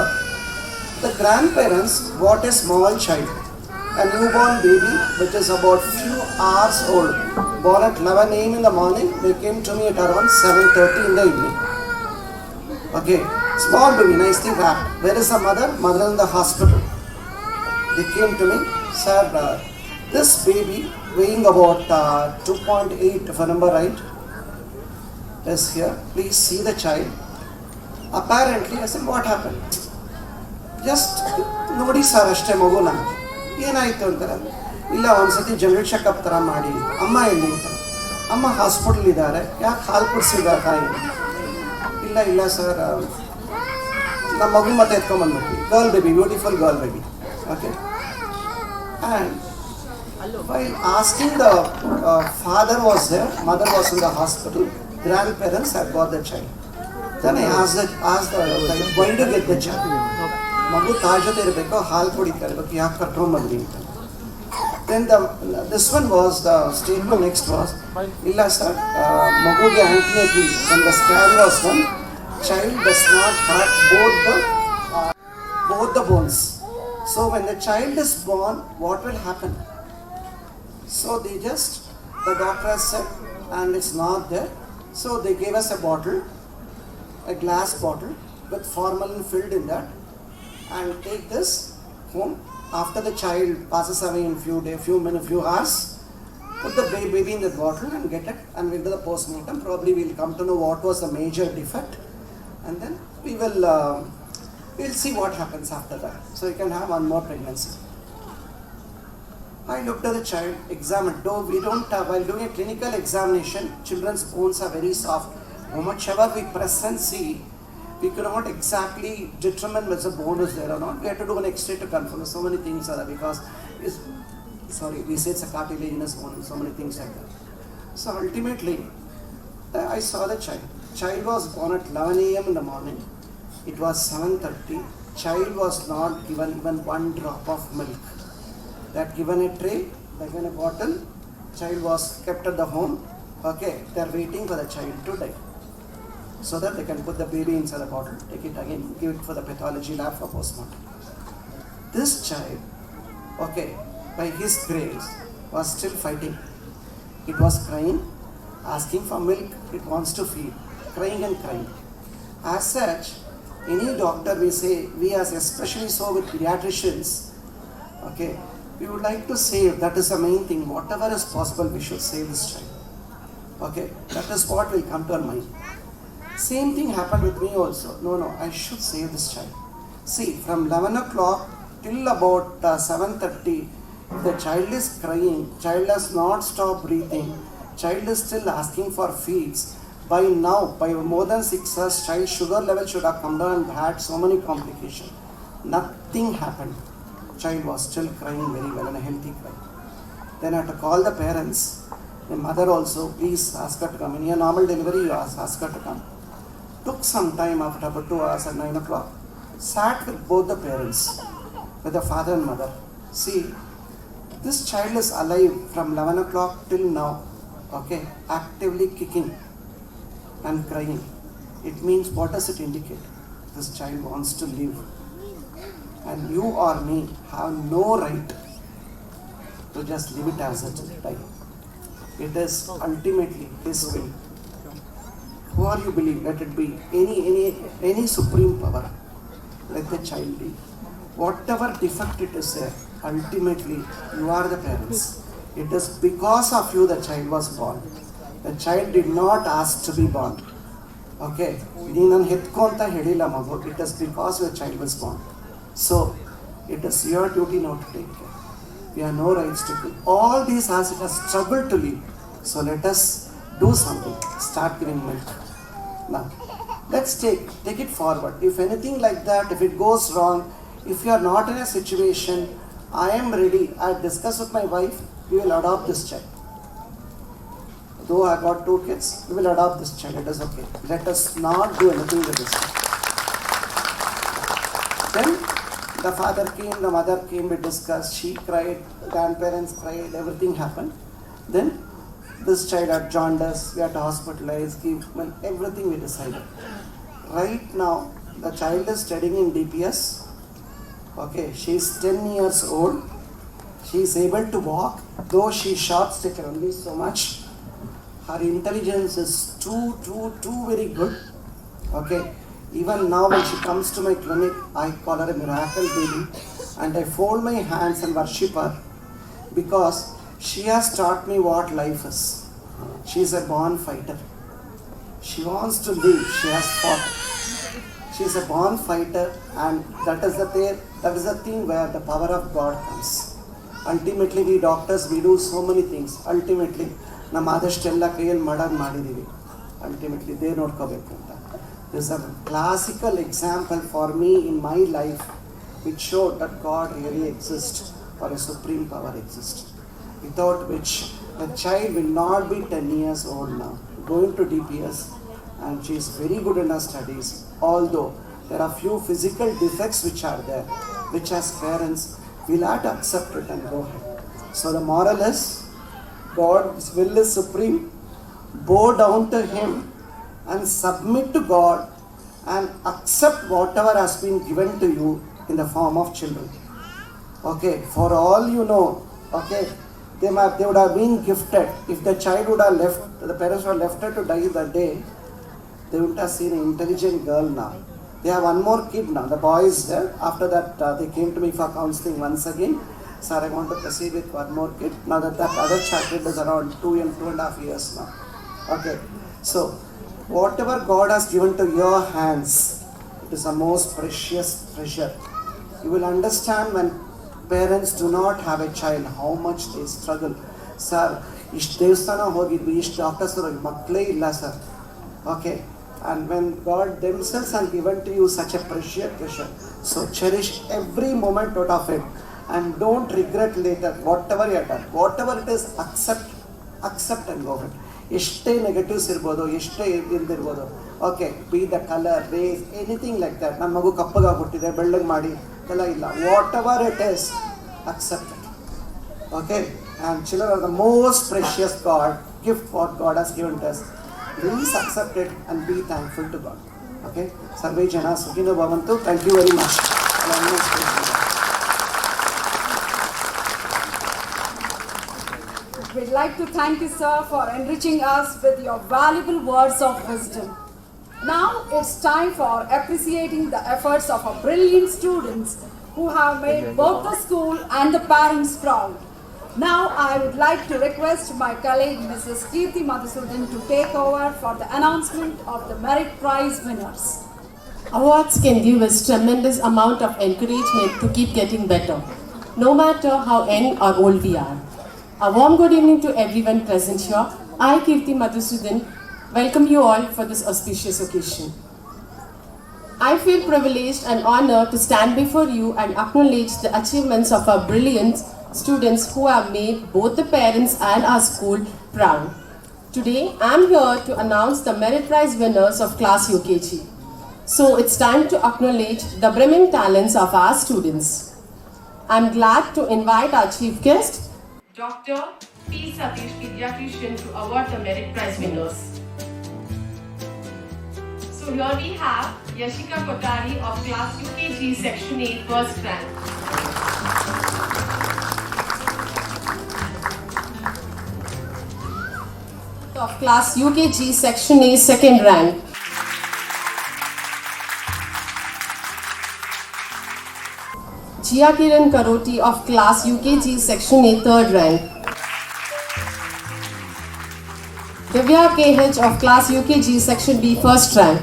the grandparents brought a small child, a newborn baby which is about few hours old, born at 11 a.m. in the morning. They came to me at around 7:30 in the evening. Okay, small baby, nicely wrapped. Where is the mother? Mother in the hospital. They came to me, sir, this baby weighing about 2.8, if I remember right, is here. Please see the child. Apparently, I said, what happened? Just nobody sir ashte maguna. ಏನಾಯಿತು ಅಂತಾರೆ, ಇಲ್ಲ ಒಂದ್ಸತಿ general checkup ಥರ ಮಾಡಿ. ಅಮ್ಮ ಎಲ್ಲಿ ಅಂತಾರೆ, ಅಮ್ಮ ಹಾಸ್ಪಿಟಲ್ ಇದ್ದಾರೆ, ಯಾಕೆ ಹಾಲು ಕುಡಿಸಿದ ತಾಯಿ? ಇಲ್ಲ ಸರ್, ನಮ್ಮ ಮಗು ಮತ್ತೆ ಎತ್ಕೊಂಡ್ಬಂದ್ಬಿಟ್ಟು, girl baby, beautiful girl baby. Okay, And while asking, the father was there, mother was in the hospital, grandparents had got the child. Then I asked the guy, why did you get the child? Magu tajate irಬೇಕು, ಹಾಲು ಕುಡಿತಾ ಇರಬೇಕು, ಯಾಕೆ ಕರ್ಕೊಂಡು ಬಂದ್ರಿ ಅಂತ. Then this one was, the statement next was, illa sir, maguge ultimately when the scan was done, child does not have both the bones. So when the child is born, what will happen? So the doctor has said, and it's not there. So they gave us a bottle, a glass bottle with formalin filled in that, and take this home. After the child passes away in few minutes, few hours, put the baby in the bottle and get it, and we'll do the postmortem. Probably we'll come to know what was the major defect, and then we'll see what happens after that. So you can have one more pregnancy. I looked at the child, examined. Though we don't have, while doing a clinical examination, children's bones are very soft. How much ever we press and see, we could not exactly determine whether the bone is there or not. We had to do an X-ray to confirm. So many things are there because we say it's a cartilaginous bone and so many things like that. So ultimately, I saw the child. Child was born at 11 a.m. in the morning. It was 7:30. Child was not given even one drop of milk. They had given a tray, they given a bottle. Child was kept at the home. Okay, they are waiting for the child to die, so that they can put the baby inside the bottle, take it again, give it for the pathology lab for postmortem. This child, okay, by his grace, was still fighting. It was crying, asking for milk, it wants to feed, crying and crying. As such, any doctor, we say, we as especially so with pediatricians, okay, we would like to save, that is the main thing, whatever is possible, we should save this child. Okay, that is what will come to our mind. Same thing happened with me also. No, I should save this child. See, from 11 o'clock till about 7:30, the child is crying, child has not stopped breathing, child is still asking for feeds. By now, by more than 6 hours, child sugar level should have come down and had so many complications. Nothing happened. Child was still crying very well and a healthy cry. Then I had to call the parents, the mother also, please ask her to come. In your normal delivery, you ask her to come. Took some time after about 2 hours at 9 o'clock. Sat with both the parents, with the father and mother. See, this child is alive from 11 o'clock till now, okay, actively kicking and crying. It means, what does it indicate? This child wants to live. And you or me have no right to just leave it as it is, right? It is ultimately His will. Who are you believe? Let it be any supreme power. Let the child be. Whatever defect it is there, ultimately you are the parents. It is because of you the child was born. The child did not ask to be born. Okay? It is because the child was born. So, it is your duty now to take care. We have no rights to kill. All these as it has struggled to live. So let us do something. Start giving milk. Now, let's take it forward. If anything like that, if it goes wrong, if you are not in a situation, I am ready. I discuss with my wife, we will adopt this child. Though I got 2 kids, we will adopt this child. It is okay. Let us not do anything with this child. Then the father came, the mother came, we discussed, she cried, grandparents cried, everything happened. Then this child had jaundice, we had to hospitalize, everything we decided. Right now, the child is studying in DPS. Okay, she is 10 years old. She is able to walk, though she is short-stature only so much. Her intelligence is too very good. Okay, even now when she comes to my clinic, I call her a miracle baby, and I fold my hands and worship her because she has taught me what life is. She is a born fighter. She wants to live. She has fought. She is a born fighter, and that is the thing where the power of God comes. Ultimately, we doctors, we do so many things. Ultimately, ನಮ್ಮ ಆದಷ್ಟೆಲ್ಲ ಕೈಯಲ್ಲಿ ಮಾಡೋದು ಮಾಡಿದ್ದೀವಿ. Ultimately, they ನೋಡ್ಕೋಬೇಕು ಅಂತ. This is a classical example for me in my life which showed that God really exists. or a supreme power exists, without which the child will not be 10 years old now, going to DPS, and she is very good in her studies, although there are few physical defects which are there, which as parents we'll have to accept it and go ahead. So the moral is, God's will is supreme, bow down to Him and submit to God and accept whatever has been given to you in the form of children. Okay, for all you know, okay, they would have been gifted. If the child would have left, the parents would have left her to die that day, they would have seen an intelligent girl now. They have one more kid now, the boy is there. After that, they came to me for counseling once again. Sir, I want to proceed with one more kid. Now that other child is around 2.5 years now. Okay, so whatever God has given to your hands, it is the most precious treasure. You will understand when parents do not have a child, how much they struggle. Sir, ish devasthana hogidvi, ish doctors makkale illa sir. Okay, and when God themselves have given to you such a precious treasure, so cherish every moment out of it and don't regret later whatever you have done. Whatever it is, accept and go ahead. ಎಷ್ಟೇ negatives ಇರ್ಬೋದು, ಎಷ್ಟೇ ಇಲ್ದಿರ್ಬೋದು, okay, be the colour, race, anything like that. ನನ್ನ ಮಗು ಕಪ್ಪಗಾಗ್ಬಿಟ್ಟಿದೆ, ಬೆಳ್ಳಗೆ ಮಾಡಿ ಎಲ್ಲ ಇಲ್ಲ. Whatever it is, accept it. Okay, and children are the most precious gift what God has given to us. Please accept it and be thankful to God. Okay, Sarve Jana Sukhino Bhavantu. Thank you very much. We'd like to thank you, sir, for enriching us with your valuable words of wisdom. Now it's time for appreciating the efforts of our brilliant students who have made both the school and the parents proud. Now I would like to request my colleague Mrs. Kirti Madhusudan to take over for the announcement of the Merit Prize winners. Awards can give us tremendous amount of encouragement to keep getting better, no matter how young or old we are. A warm good evening to everyone present here. I, Kirti Madhusudan, welcome you all for this auspicious occasion. I feel privileged and honored to stand before you and acknowledge the achievements of our brilliant students who have made both the parents and our school proud. Today, I am here to announce the Merit Prize winners of Class UKG. So it's time to acknowledge the brimming talents of our students. I am glad to invite our chief guest, Dr. P. Satish, pediatrician, to award the Merit Prize winners. So here we have Yashika Kotari of Class UKG Section 8 first rank. Of Class UKG Section A second rank. Jia Kiran Karoti of Class UKG Section A third rank. Divya KH of Class UKG Section B first rank.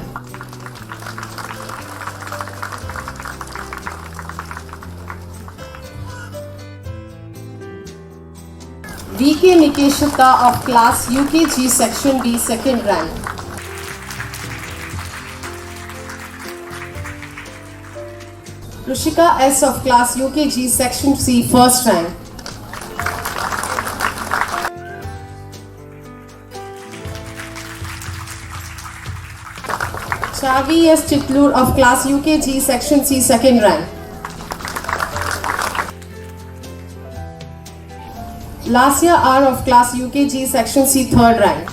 VK Nikeshita of Class UKG Section D second rank. Rushika S of Class UKG Section C first rank. Chavi S Chitlur of Class UKG Section C second rank. Lasya R of Class UKG Section C third rank.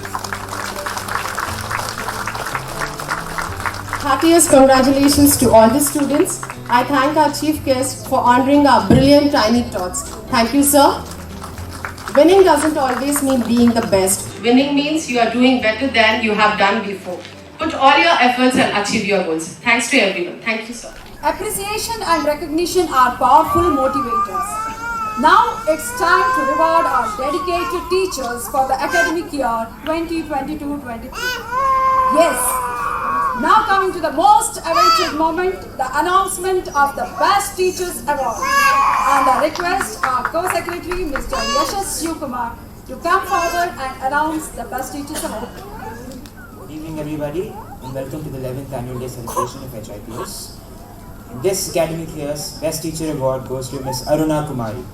Heartiest congratulations to all the students. I thank our chief guest for honoring our brilliant tiny tots. Thank you, sir. Winning doesn't always mean being the best. Winning means you are doing better than you have done before. Put all your efforts and achieve your goals. Thanks to everyone. Thank you, sir. Appreciation and recognition are powerful motivators. Now it's time to reward our dedicated teachers for the academic year 2022-23. Yes, now coming to the most awaited moment, the announcement of the Best Teachers Award. And I request our Co-Secretary Mr. Yashas Yukumar to come forward and announce the Best Teachers Award. Good evening everybody and welcome to the 11th annual day celebration of HIPS. This academic year's Best Teacher Award goes to Ms. Aruna Kumari.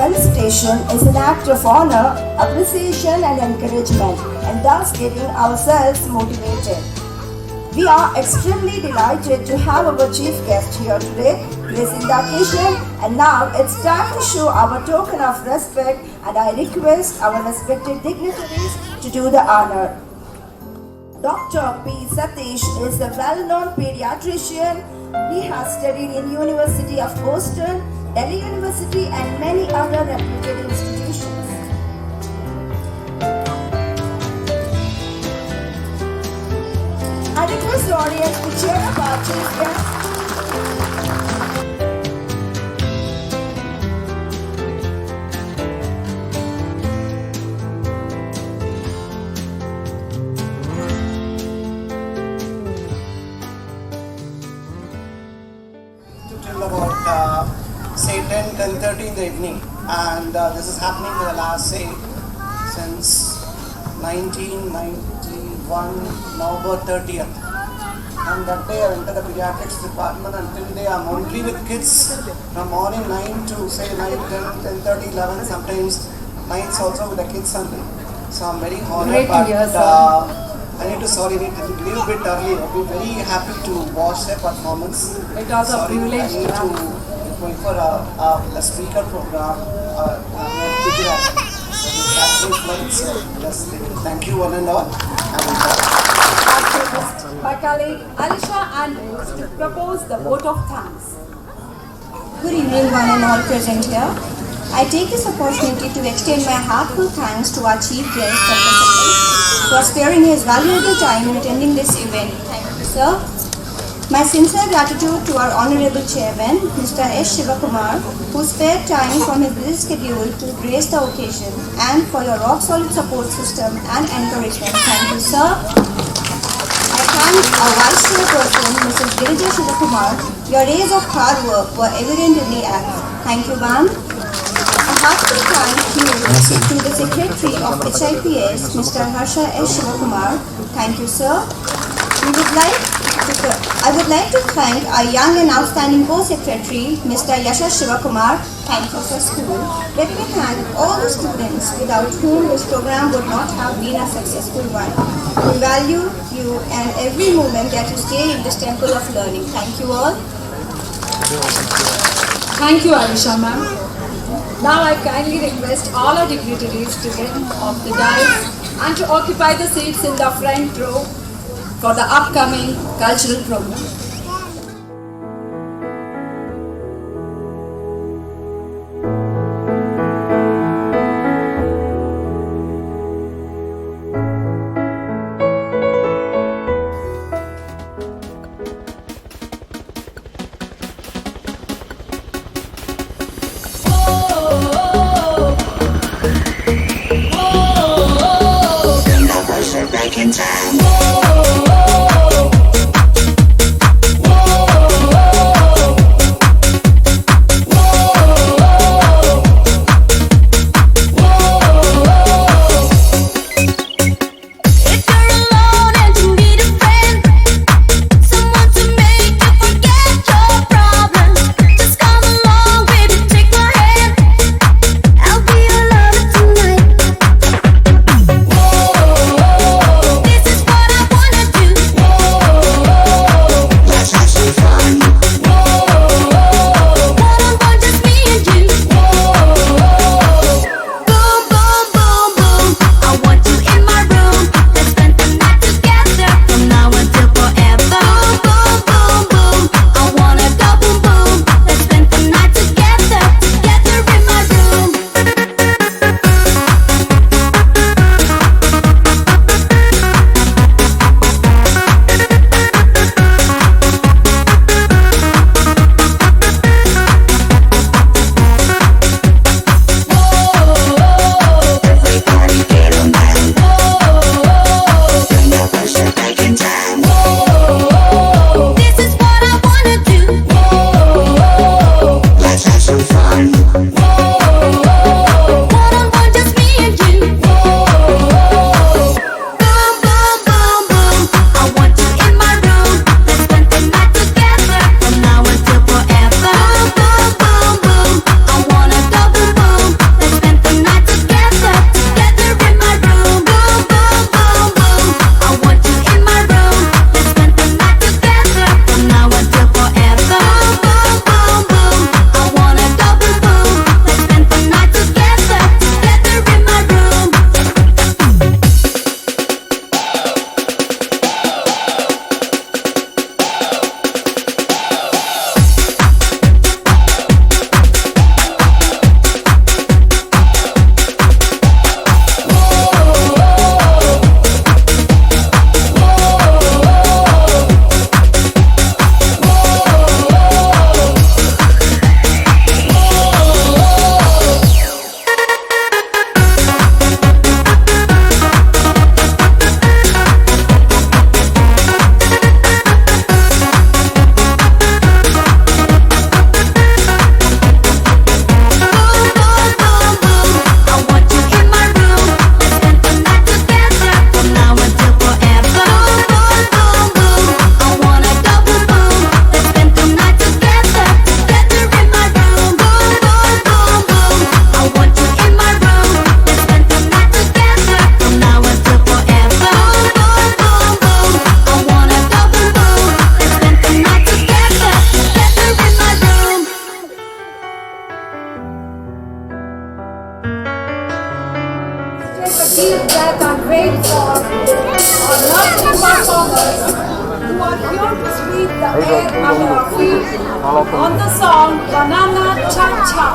felicitation is an act of honor, appreciation and encouragement, and thus getting ourselves motivated. We are extremely delighted to have our chief guest here today, gracing the occasion, and now it's time to show our token of respect, and I request our respected dignitaries to do the honor. Dr. P. Satish is a well-known pediatrician. He has studied in University of Boston, Delhi University and many other reputed institutions. I request the audience to cheer up our chief guest. Till about say 10:30 in the evening, and this is happening for the last since 1991 November 30th. And that day I entered the pediatrics department, and till today I'm only with kids from morning 9 to say 9, 10, 10:30, 11, sometimes nights also with the kids only. So I'm very honored. Great to hear, sir. I need to sorry a little bit early. I'll be very happy to watch their performance. It was a privilege. I need to go for a speaker program. Thank you one and all. My colleague Harsha and to propose the vote of thanks. Good evening, one and all present here. I take this opportunity to extend my heartfelt thanks to our chief guest, Dr. Satish, for sparing his valuable time in attending this event. Thank you, sir. My sincere gratitude to our Honorable Chairman, Mr. S. Shivakumar, who spared time from his busy schedule to grace the occasion, and for your rock-solid support system and encouragement. Thank you, sir. I thank our Vice Chairperson, Mrs. Girija Shivakumar. Your days of hard work were evident in the act. Thank you, ma'am. A heartfelt thank you to the Secretary of HIPS, Mr. Harsha S. Shivakumar. Thank you, sir. I would like to thank our young and outstanding co-secretary, Mr. Yasha Shivakumar. Thank you, sir, school. Let me thank all the students without whom this program would not have been a successful one. We value you and every moment that you stay in this temple of learning. Thank you all. Thank you, Harsha ma'am. Now I kindly request all our dignitaries to get off the dais and to occupy the seats in the front row for the upcoming cultural program. This is what I want. head under our feet on the song Banana Cha Cha.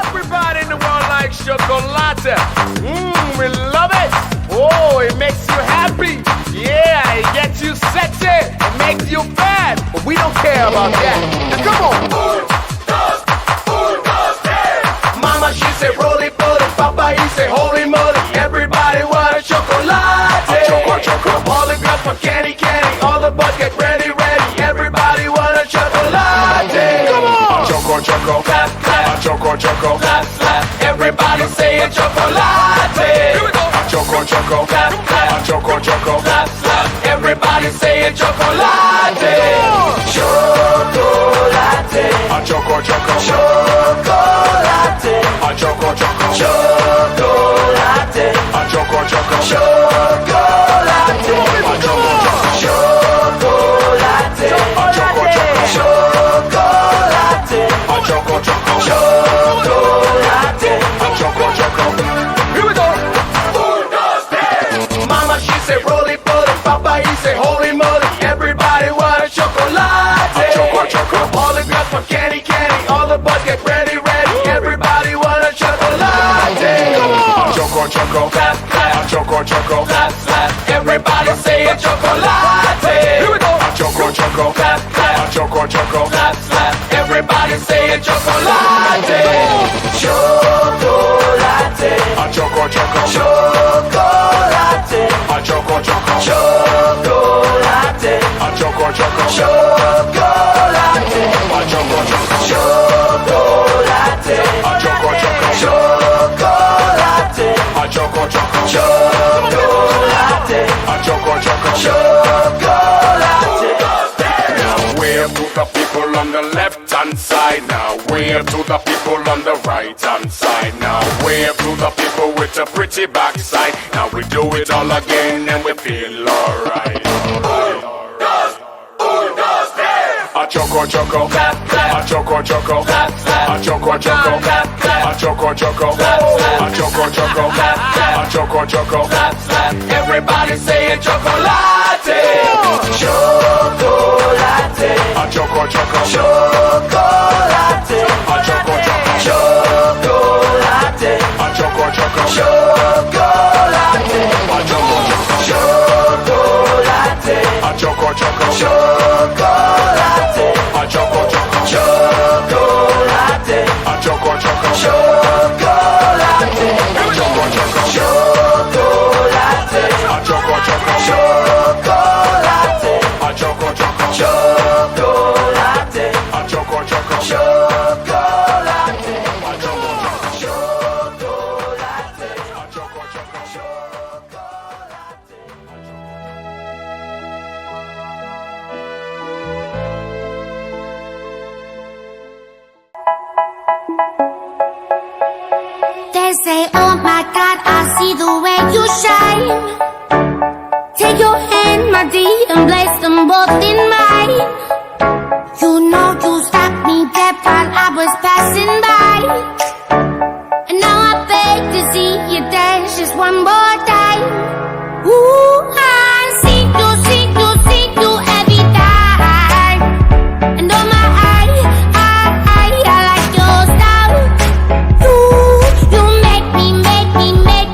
Everybody in the world likes chocolate. We love it. Oh, it makes you happy. Yeah, it gets you sexy. It makes you bad. But we don't care about that. Now come on. Mama, she said roly poly. Papa, he said holy moly. Everybody want a chocolate. Choco. All the girls want candy. All the boys get ready. Everybody want a chocolate. Come on. Choco. Clap. Choco. Clap. Everybody say a chocolate. Here we go. Choco. Clap. Choco. Clap. Everybody say a chocolate. Chocolate. Choco. Chocolate. Choco. Chocolate. Choco. Chocolate. Here we go. Mama, she said roly poly. Papa, he said holy moly. Everybody want a chocolate. Choco. All the girls want candy. All the boys get ready. Everybody want a chocolate. Come on. Choco. Clap. Choco. Clap. Everybody say a chocolate. Here we go. Choco. Clap. Choco. Clap. Everybody say a chocolate. Chocolate. Choco. Chocolate. Chocolate. Choco. Chocolate. Chocolate. Wave to the people on the left hand side now. Wave to the people on the right hand side now. Wave to the people with a pretty backside. Now we do it all again and we feel alright. Choco. Clap. Choco. Clap. Choco. Clap. Choco. Choco. Clap. Everybody say a chocolate. Chocolate. Choco. Chocolate. Chocolate. Chocolate. Chocolate. you shine. Take your hand, my dear, and place them both in mine. You know you stopped me dead while I was passing by. And now I beg to see you dance just one more time. Ooh, I see you every time. And oh my, I like your style. You make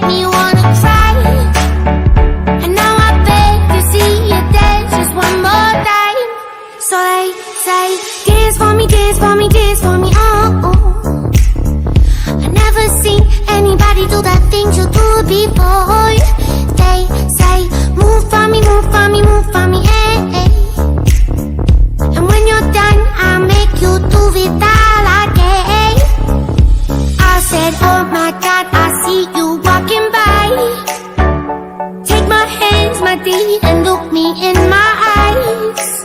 me wanna cry. And now I beg to see you dance just one more time. So they say, dance for me, dance for me, dance for me, oh, oh. I never seen anybody do the things you do before. They say, move for me, move for me, move for me, eh, eh. And when you're done, I'll make you do it all again. I said, oh my God, I see you walking by. Take my hands, my dear, and look me in my eyes.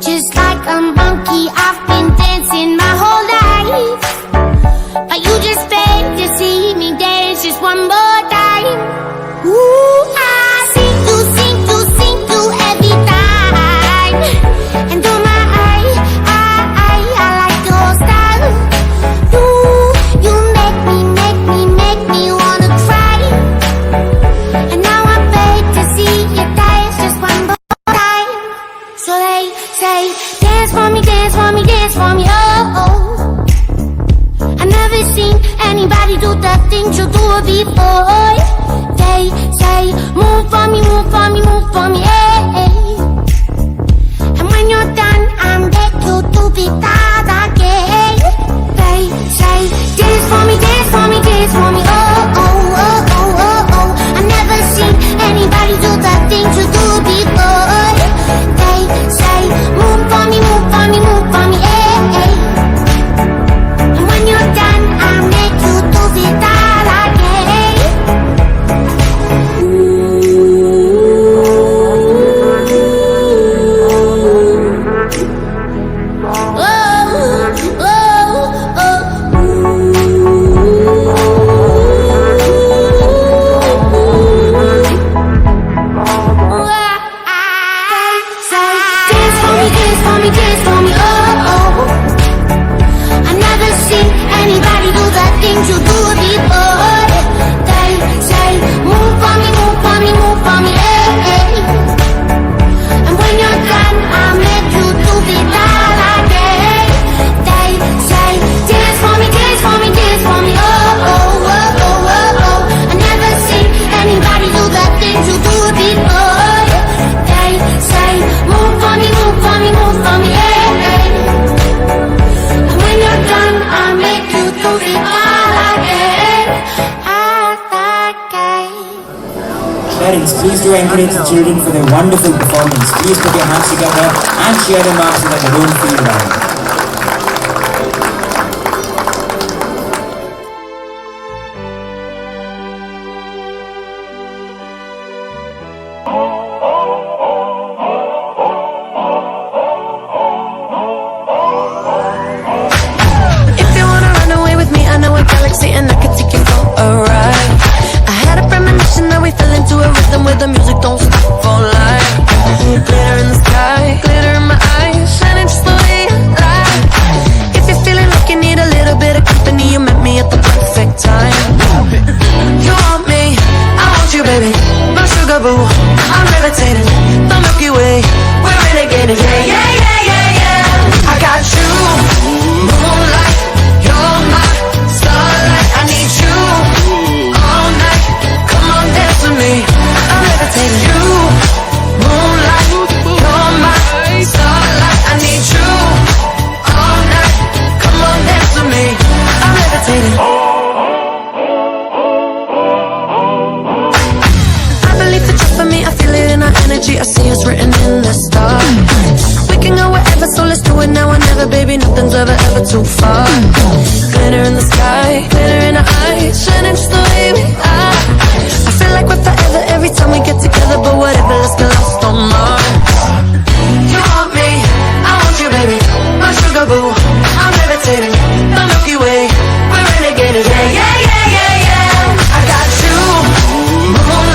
Just like a monkey, I've been dancing my whole life. But you just beg to see me dance just one more time. Ooh, I see you every time. And oh my, I like your style. You make me wanna cry. And now I beg to see you dance just one more time. So they say, dance for me, dance for me, dance for me, oh, oh. I never seen anybody do the things you do before. They say, move for me, move for me, move for me, eh, eh. And when you're done, I'll make you do it all again. They say, dance for me, dance for me, dance for me, oh, oh, oh, oh, oh, oh. I never seen anybody do the things you do before. They say, move for me, move for me, move for me, eh, eh. And when you're done, I'll make you do it all again. Parents, please do encourage the children for their wonderful performance. Please put your hands together and cheer them up so that they don't feel bad. If you wanna run away with me, I know a galaxy and I can take you for a ride. I had a premonition that we fell into a rhythm where the music don't stop for life. Glitter in the sky, glitter in my eyes, shining just the way you like. If you're feeling like you need a little bit of company, you met me at the perfect time. You want me, I want you, baby, my sugar boo. I'm levitating, the Milky Way, we're renegading, yeah, yeah, yeah, yeah, yeah. I got you, moonlight, you're my starlight. I need you all night, come on dance with me. I'm levitating, you, moonlight, you're my starlight. I need you all night, come on dance with me. I'm levitating. I believe that you're for me, I feel it in our energy. I see it's written in the stars. We can go wherever, so let's do it now or never, baby. Nothing's ever too far. Glitter in the sky, glitter in our eyes, shining just the way we are. I feel like we're forever every time we get together, but whatever, let's get lost on Mars. You want me, I want you, baby, my sugar boo. I'm levitating, the Milky Way, we're renegading, yeah, yeah, yeah, yeah, yeah. I got you, moonlight.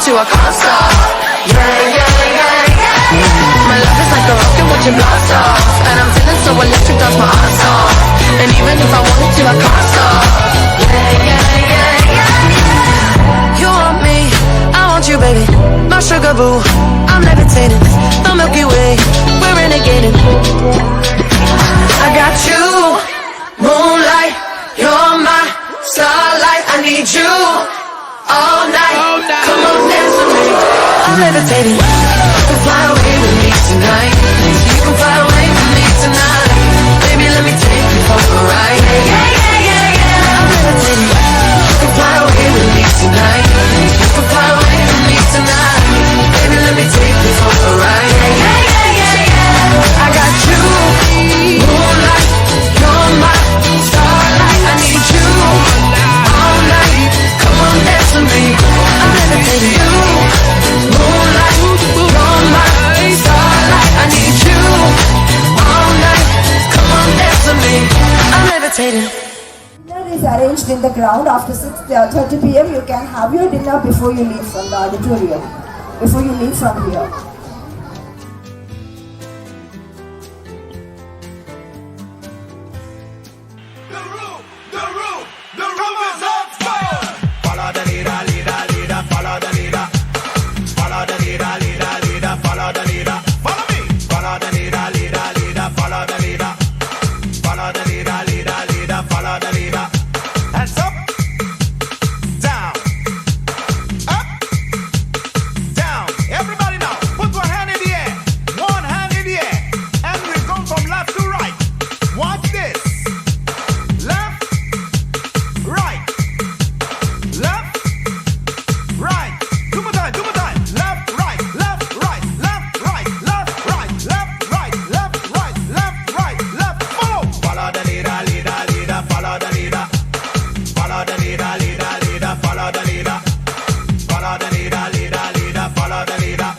to, I can't stop. Yeah, yeah, yeah, yeah. My love is like a rocket watching blast off, and I'm feeling so electric, that's my ass off. And even if I wanted to, I can't stop. Yeah, yeah, yeah, yeah. You want me, I want you, baby. My sugar boo, I'm levitating. The Milky Way, we're renegading. I got you, moonlight, you're my starlight. I need you all night. Come on, dance with me. I'm levitating. You can fly away with me tonight. You can fly away with me tonight. Baby, let me take you for a ride. Yeah, yeah, yeah, yeah. I'm levitating. You can fly away with me tonight. You can fly away with me tonight. Baby, let me take you for a ride. Yeah, yeah, yeah, yeah. I got you, moonlight, you're my starlight. I need you all night. Come on, dance with me. I'm levitating. You, moonlight, you're my starlight. I need you all night. Come on, dance with me. I'm levitating. Dinner is arranged in the ground. After 6:30 p.m. you can have your dinner before you leave from the auditorium. Before you leave from here. Follow the leader, leader, leader, follow the leader. Follow the leader, leader, leader, follow the leader. Follow me. Follow the leader, leader, leader, follow the leader. Follow the leader, leader, leader, follow the leader. Hands up, down, up, down. Everybody now, put one hand in the air. One hand in the air. And we're going from left to right. Watch this. Left, right. Left, right. Two more time, two more time. Left, right, left, right, left, right, left, right, left, right, left, right, left, right, left. Follow. Follow the leader, leader, leader. Follow the leader. Follow the leader, leader, leader. Follow the leader. Follow the leader, leader, leader. Follow the leader.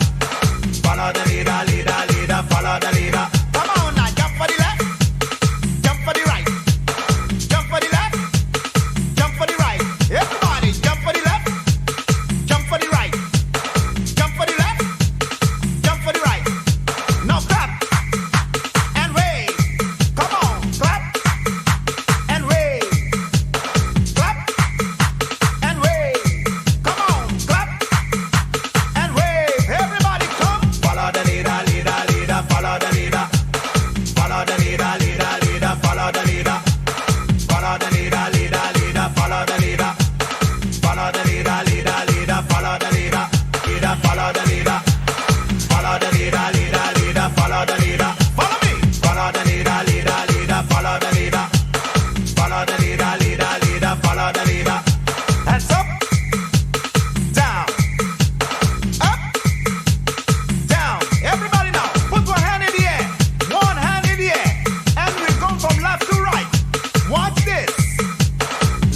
Follow the leader, leader, leader. Follow the leader. Come on now, jump for the left, jump for the right, jump for the left. Jump for the right. Everybody jump for the left. Jump for the right. Jump for the left. Jump for the right. Now clap and wave. Come on, clap and wave. Clap and wave. Come on, clap and wave. Everybody come. Follow the leader, leader, leader. Follow the leader. Follow the leader, leader, leader. Follow the leader. Follow the leader, leader, leader. Follow the leader. Follow the leader, leader, leader. Follow the leader. Leader, follow the leader. Follow the leader, leader, leader. Follow the leader. Follow me. Follow the leader, leader, leader. Follow the leader. Follow the leader, leader, leader. Follow the leader. Hands up, down, up, down. Everybody now, put one hand in the air. One hand in the air. And we're going from left to right. Watch this.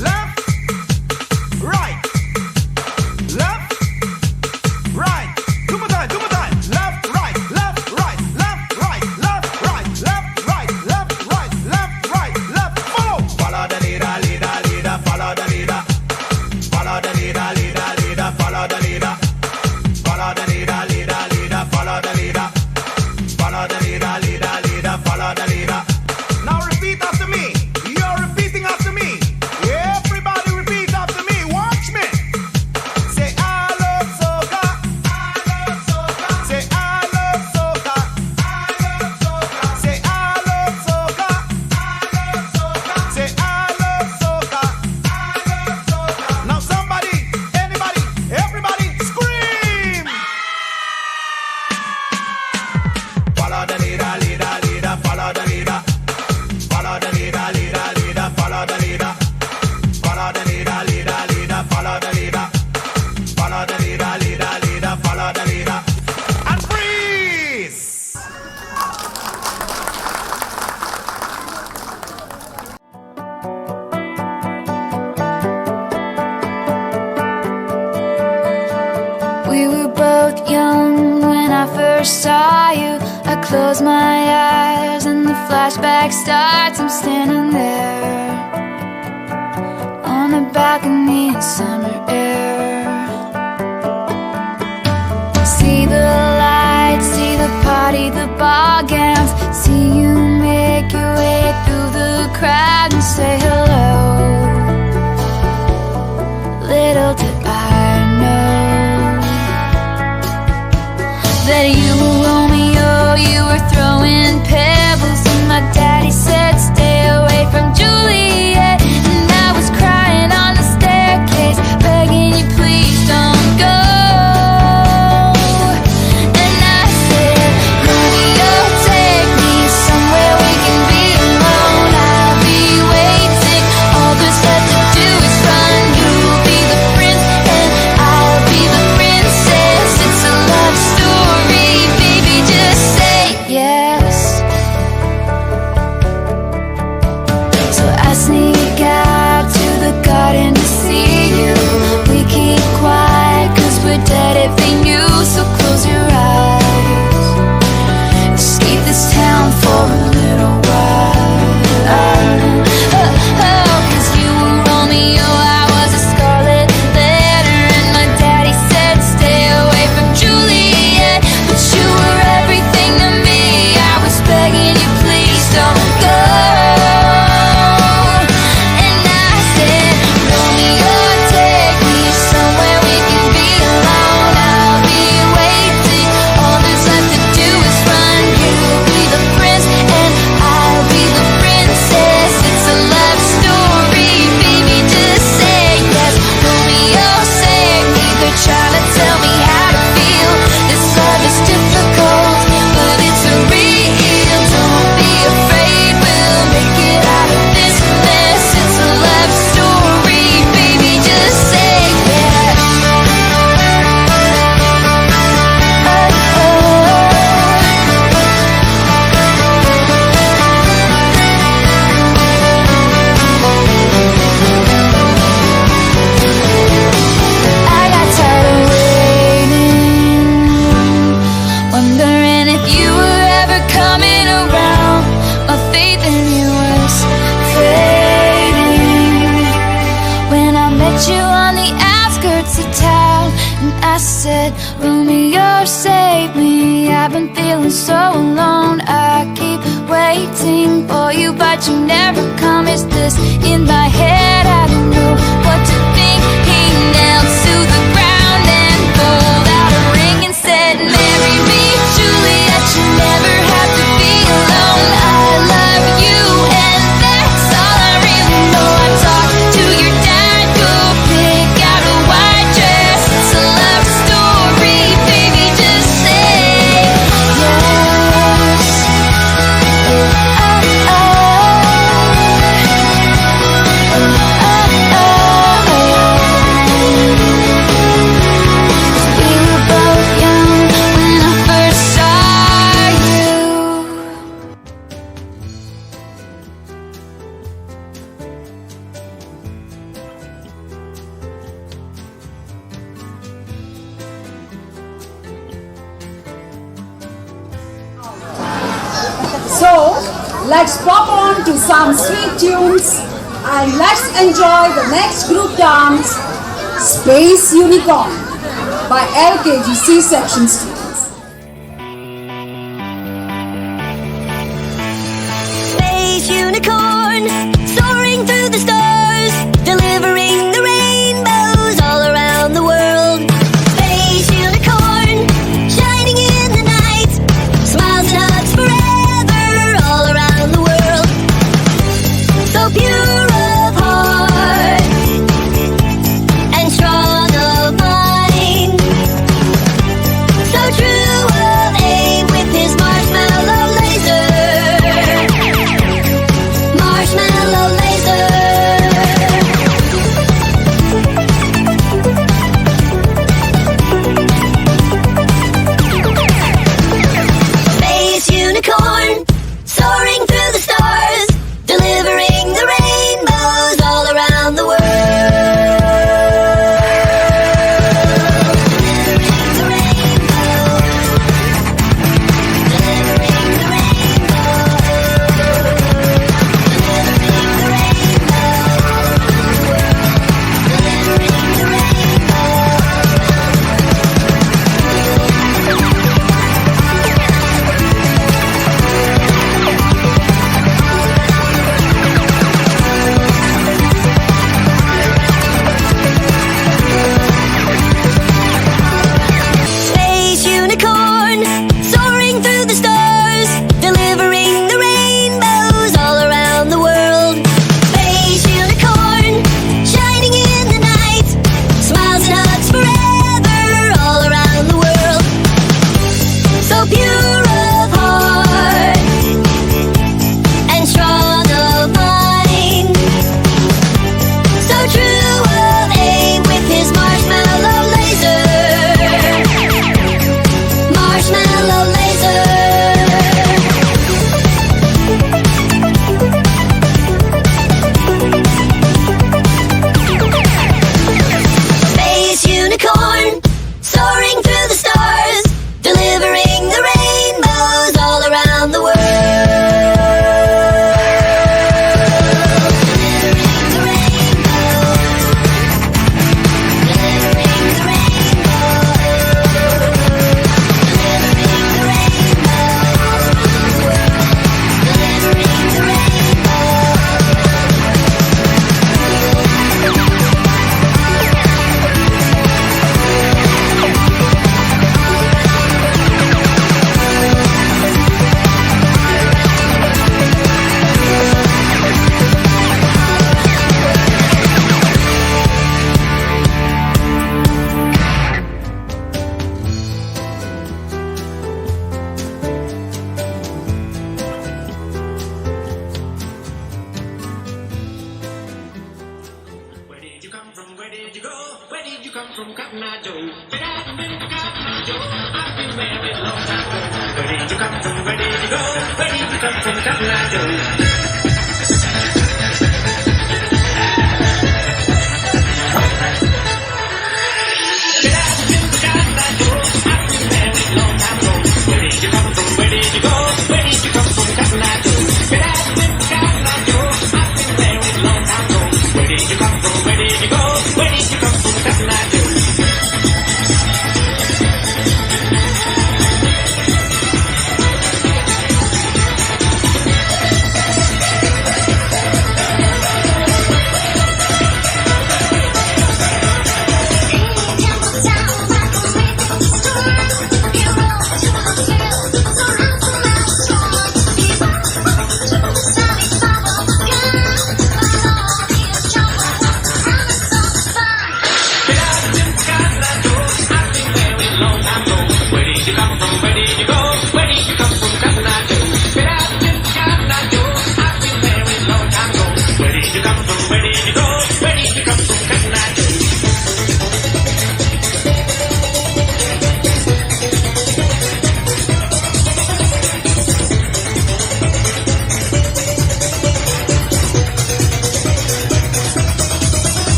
Left, right. Left, right. Two more time, two more time. Left, right, left, right, left, right, left, right, left, right, left, right, left, right, left. Follow. Follow the leader, leader, leader. Follow the leader. Follow the leader, leader, leader. Follow the leader. Follow the leader, leader, leader. Follow the leader. Follow the leader, leader, leader. Follow the leader. Now repeat after me. You're repeating after me. Everybody repeat after me. Watch me. Say I love soca. I love soca. Say I love soca. I love soca. Say I love soca. I love soca. Say I love soca. I love soca. Now somebody, anybody, everybody scream. Follow the leader, leader, leader. Follow the leader. Follow the leader, leader, leader. Follow the leader. Follow the leader, leader, leader. Follow the leader. Follow the leader, leader, leader. Follow the leader. And freeze. We were both young when I first saw you. I close my eyes and the flashback starts. I'm standing there on the balcony in summer air. ball gowns. See you make your way through the crowd and say hello. Little did I know that you were Romeo, you were throwing pebbles, and my daddy said stay away from Juliet. And I was crying on the staircase, begging you please don't go. And I said, Romeo, take me somewhere we can be alone. I'll be waiting, all there's left to do is run. You'll be the prince and I'll be the princess. It's a love story, baby, just say yes. So I sneak out to the garden to see you. We keep quiet cause we're dead if they knew. So close your eyes, escape this town for a little while. Cause you were Romeo, I was a scarlet letter, and my daddy said stay away from Juliet. But you were everything to me, I was begging you please don't go. And I said, Romeo, take me somewhere we can be alone. I'll be waiting, all there's left to do is run. You'll be the prince and I'll be the princess. It's a love story, baby, just say yes. Romeo, save me, they're trying to tell me how to feel. This love is difficult, but it's real. Don't be afraid, we'll make it out of this mess. It's a love story, baby, just say yes. I got tired of waiting, wondering if you were ever coming around. My faith in you was fading when I met you on the outskirts of town. And I said, Romeo, save me, I've been feeling so alone. I keep waiting for you, but you never come. Is this in my head? I don't know what to think. He knelt to the ground and pulled out a ring and said, marry me, Juliet, you never have to be alone. I love you and that's all I really know. I talked to your dad, go pick out a white dress. It's a love story, baby, just say yes. We were both young when I first saw you. So, let's pop on to some sweet tunes and let's enjoy the next group dance, Space Unicorn by LKG C-section students. Space unicorn, soaring through the stars, delivering the rainbows all around the world. Space unicorn, shining in the night, smiles and hugs forever all around the world. So pure of heart and strong of mind, so true of aim with his marshmallow laser. Marshmallow laser. Space unicorn, soaring through the stars, delivering the rainbows all around the world. Delivering the rainbow. Delivering the rainbow. Delivering the rainbow. Delivering the rainbow.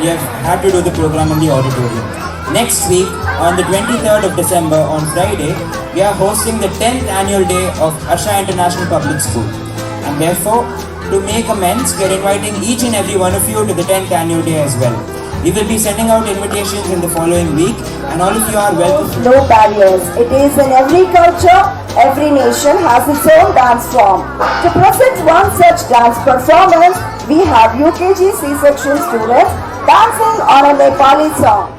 We have had to do the program in the auditorium. Next week, on the 23rd of December, on Friday, we are hosting the 10th annual day of Harsha International Public School. And therefore, to make amends, we are inviting each and every one of you to the 10th annual day as well. We will be sending out invitations in the following week, and all of you are welcome. No barriers. It is in every culture, every nation has its own dance form. To present one such dance performance, we have UKG C-section students dancing on a Nepali song.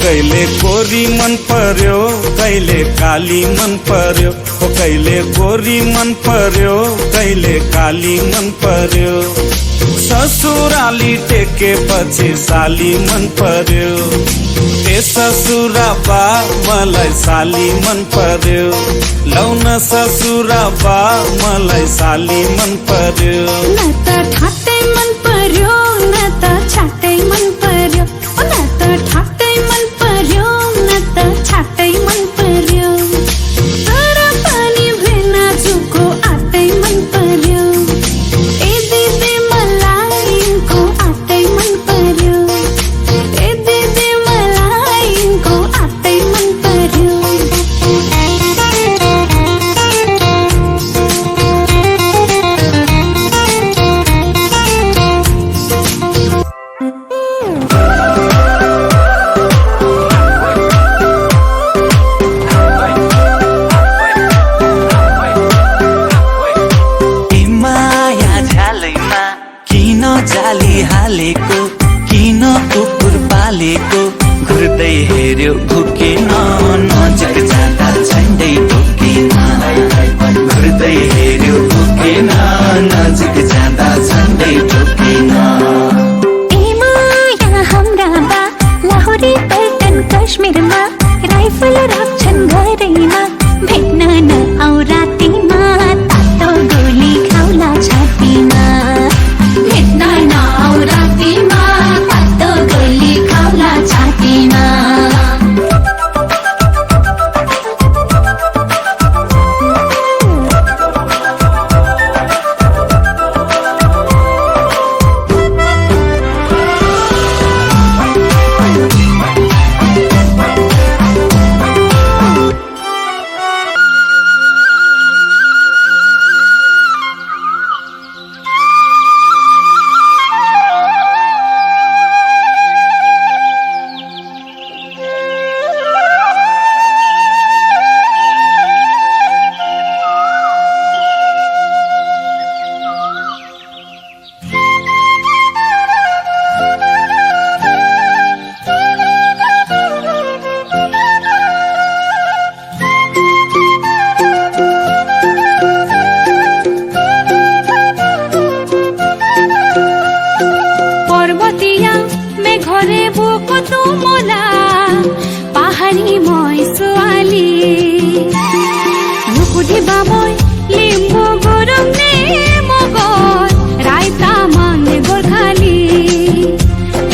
कहिले गोरी मन पर्यो कहिले काली मन पर्यो ओ कहिले गोरी मन पर्यो कहिले काली मन पर्यो ससुराली टेके पछि साली मन पर्यो ए ससुरा बा मलाई साली मन पर्यो लौन ससुरा बा मलाई साली मन पर्यो न त ठाटै मन पर्यो न त छाटै मन पर्यो न त ठाटै मन पर्यो न त छाटै मन पर्यो तर पनि भेना जुको आटै मन पर्यो ए दिदी मलाई इनको आटै मन पर्यो ए दिदी मलाई इनको आटै मन पर्यो সুধিবা মই লিম্বু গৰম নে মগজ ৰাইতা মানে গোৰ্খালী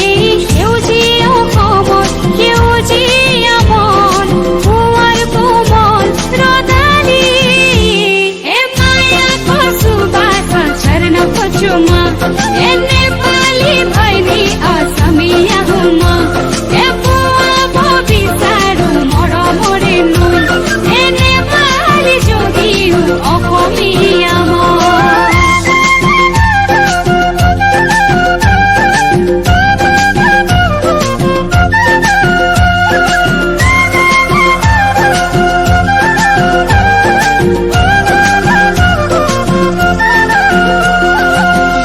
এই সেউজীয়া অসমত সেউজীয়া মন পুৱাৰ কোমল ৰদালি এ মায়া কচু বাসৰ চৰণ পচুমা এ নেপালী ভৈনী অসমীয়া হুমা এ পুৱাব বিচাৰো মৰমৰে নৈ এ নেপালী যদিও অসমীয়া মই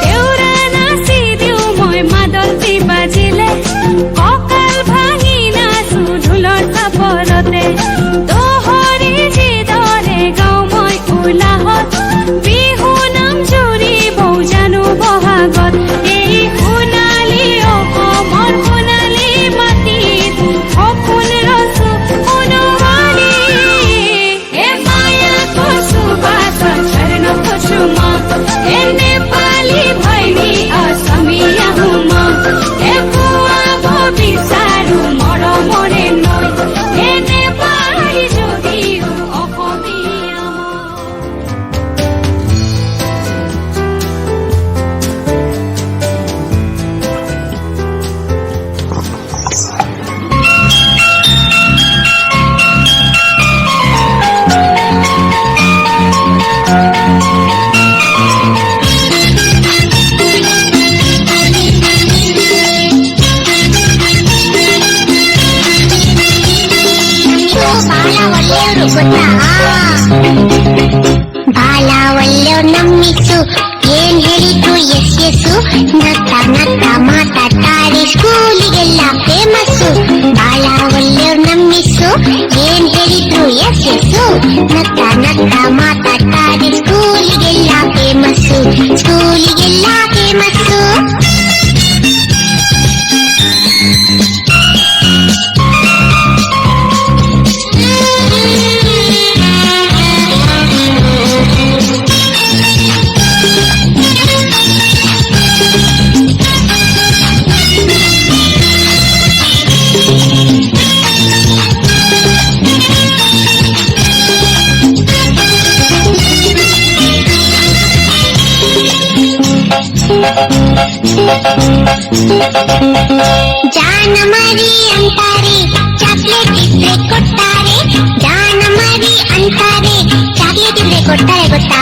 দেউৰা নাচি দিওঁ মই মাদলতি বাজিলে কঁকাল ভাঙি নাচো ঢোলৰ থাপৰতে দোহৰি যিদৰে গাওঁ মই উলাহত বিহু নাম জুৰিব জানো বহাগত এই সোণালী অসমৰ সোণালী মাটিত সপোন ৰচো সোণোৱালী এ মায়া কচু বাসৰ চৰণ পচুমা এ নেপালী ভৈনী অসমীয়া হুমা এ পুৱাব বিচাৰো মৰমৰে নৈ এ নেপালী যদিও অসমীয়া মই ಬಾಲವಲ್ಯೋ ನಮ್ಮಿಸು ಏನ್ ಹೇಳಿದ್ರು ಎಸ್ ಎಸ್ಸು ನತ್ತ ನತ್ತ ಮಾತಾಡ್ತಾರೆ ಸ್ಕೂಲಿಗೆಲ್ಲ ಫೇಮಸ್ಸು ಬಾಲವಲ್ಯೋ ನಮ್ಮಿಸು ಏನ್ ಹೇಳಿದ್ರು ಎಸ್ ಎಸ್ಸು ನತ್ತ ನತ್ತ ಮಾತಾಡ್ತಾರೆ ಸ್ಕೂಲಿಗೆಲ್ಲ ಫೇಮಸ್ಸು ಸ್ಕೂಲಿಗೆಲ್ಲ ಫೇಮಸ್ಸು ಜಾನ ಮರಿ ಅಂತಾರೆ ಚಾಕ್ಲೇಟ್ ಇದ್ರೆ ಕೊಡ್ತಾರೆ ಜಾನ ಮರಿ ಅಂತಾರೆ ಚಾಕ್ಲೇಟ್ ಇದ್ರೆ ಕೊಡ್ತಾರೆ ಗೊತ್ತಾ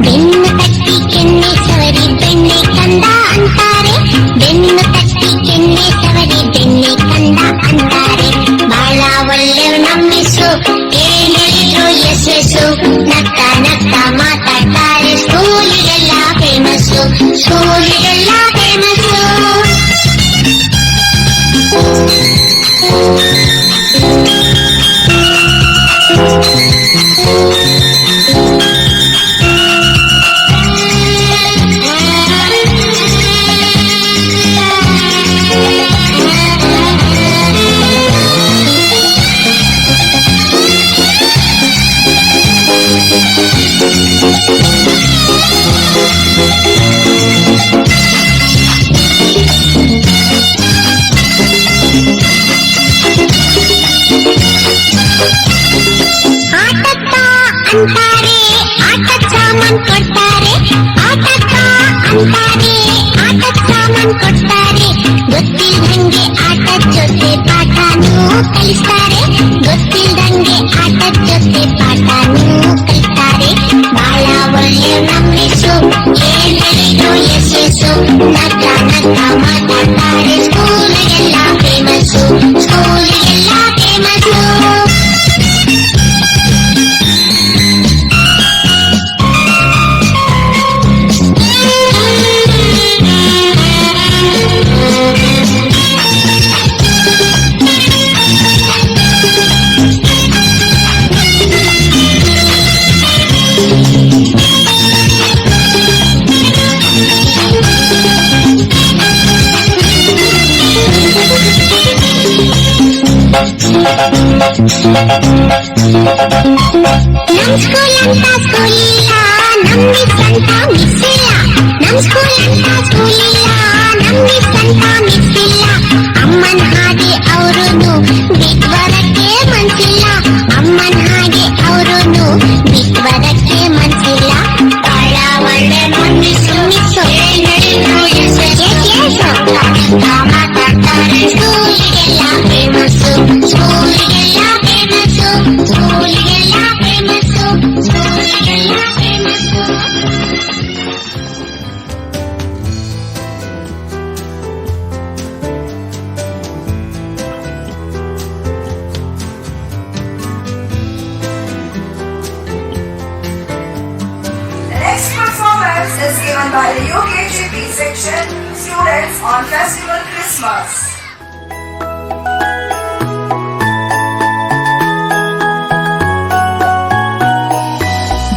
ಬೆನ್ನು ತಟ್ಟಿ ಕೆನ್ನೆ ಸವರಿ ಬೆಣ್ಣೆ ಕಂದ ಅಂತಾರೆ ಬೆನ್ನು ತಟ್ಟಿ ಕೆನ್ನೆ ಸವರಿ ಬೆಣ್ಣೆ ಕಂದ ಅಂತಾರೆ ಬಾಳ ಒಳ್ಳೆಯವ್ರು ನಮ್ಮಿಸು ಏನ್ ಹೇಳಿದ್ರು ಎಸ್ಸು ನಕ್ಕ ನಕ್ಕ ಮಾತಾಡ್ತಾರೆ ಸ್ಕೂಲಿಗೆಲ್ಲ ಫೇಮಸ್ಸು ಸ್ಕೂಲಿಗೆಲ್ಲ ಫೇಮಸ್ಸು ಅಂತಾರೆ ಆಟದ ಸಾಮಾನ್ ಕೊಡ್ತಾರೆ ಆಟಕ್ಕ ಅಂತಾರೆ ಆಟದ ಸಾಮಾನ್ ಕೊಡ್ತಾರೆ ಗೊತ್ತಿಲ್ದಂಗೆ ಆಟದ ಜೊತೆ ಪಾಠನೂ ಕಲಿಸ್ತಾರೆ ಗೊತ್ತಿಲ್ದಂಗೆ ಆಟದ ಜೊತೆ ಪಾಠನೂ ಕಲಿಸ್ತಾರೆ ಬಾಳ ಒಳ್ಳೆ ನಮ್ಮಿಸು ಏನ್ ಹೇಳಿದ್ರು ಎಸ್ಸು ನಕ್ಕ ನಕ್ಕ ಮಾತಾಡ್ತಾರೆ ಸ್ಕೂಲಿಗೆಲ್ಲ ಫೇಮಸ್ಸು ಸ್ಕೂಲಿಗೆಲ್ಲ ಫೇಮಸ್ಸು ನಮ್ ಸ್ಕೂಲ್ ಅಂತ ಸ್ಕೂಲಿಲ್ಲ ನಮ್ ಮಿಸ್ ಅಂತ ಮಿಸ್ ಇಲ್ಲ ನಮ್ ಸ್ಕೂಲ್ ಅಂತ ಸ್ಕೂಲಿಲ್ಲ ನಮ್ ಮಿಸ್ ಅಂತ ಮಿಸ್ ಇಲ್ಲ ಅಮ್ಮನ್ ಹಾಗೆ ಅವರುನು ಬಿಟ್ ಬರಕ್ಕೆ ಮನ್ಸಿಲ್ಲ ಅಮ್ಮನ್ ಹಾಗೆ ಅವರುನು ಬಿಟ್ ಬರಕ್ಕೆ ಮನ್ಸಿಲ್ಲ ಬಹಳ ಒಳ್ಳೆ ಮಿಸ್ಸು ಮಿಸ್ಸು ಮಾತಾಡ್ತಾರೆ ಸ್ಕೂಲಿಗೆಲ್ಲ ಫೇಮಸ್ಸು ಸ್ಕೂಲಿಗೆಲ್ಲ ಫೇಮಸ್ಸು ಸ್ಕೂಲಿಗೆಲ್ಲ ಫೇಮಸ್ಸು ಸ್ಕೂಲಿಗೆಲ್ಲ famous. The next performance is given by the UKGP section students on Festival Christmas.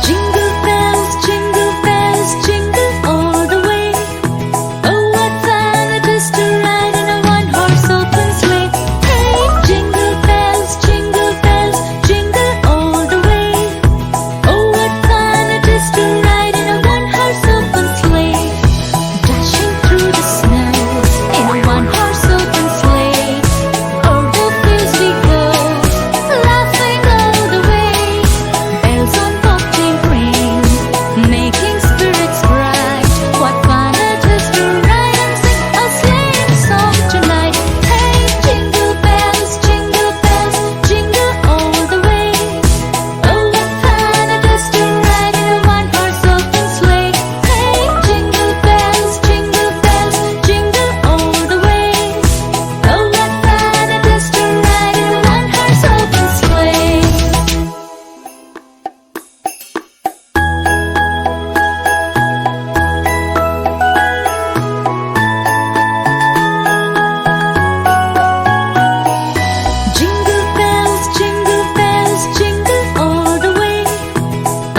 Jingle bells, jingle all the way. Oh, what fun it is to ride in a one-horse open sleigh. Hey, jingle bells, jingle all the way. Oh, what fun it is to ride in a one-horse open sleigh. Dashing through the snow in a one-horse open sleigh. Over the fields we go, laughing all the way. Bells on bobtail ring, making spirits bright. What fun it is to ride and sing a sleighing song tonight. Hey, jingle bells, jingle all the way. Oh, what fun it is to ride in a one-horse open sleigh. Hey, jingle bells, jingle all the way. Oh, what fun it is to ride in a one-horse open sleigh. Jingle bells, jingle all the way.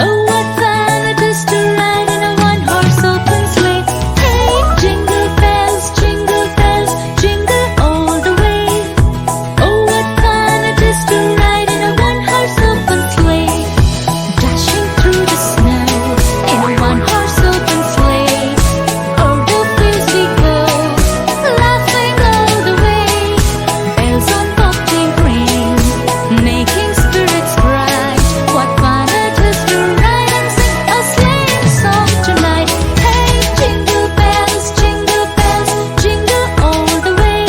Oh, what fun it is to ride in a one-horse open sleigh. Hey, jingle bells, jingle all the way. Oh, what fun it is to ride in a one-horse open sleigh. Dashing through the snow in a one-horse open sleigh. Over the fields we go, laughing all the way. Bells on bobtail ring, making spirits bright. What fun it is to ride and sing a sleighing song tonight. Hey, jingle bells, jingle all the way.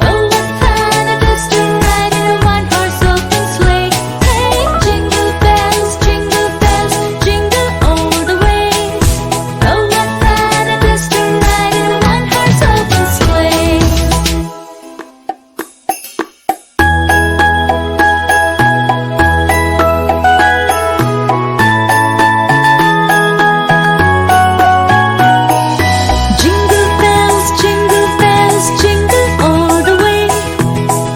Oh, what fun it is to ride in a one-horse open sleigh. Hey, jingle bells, jingle all the way. Oh, what fun it is to ride in a one-horse open sleigh. Jingle bells, jingle all the way.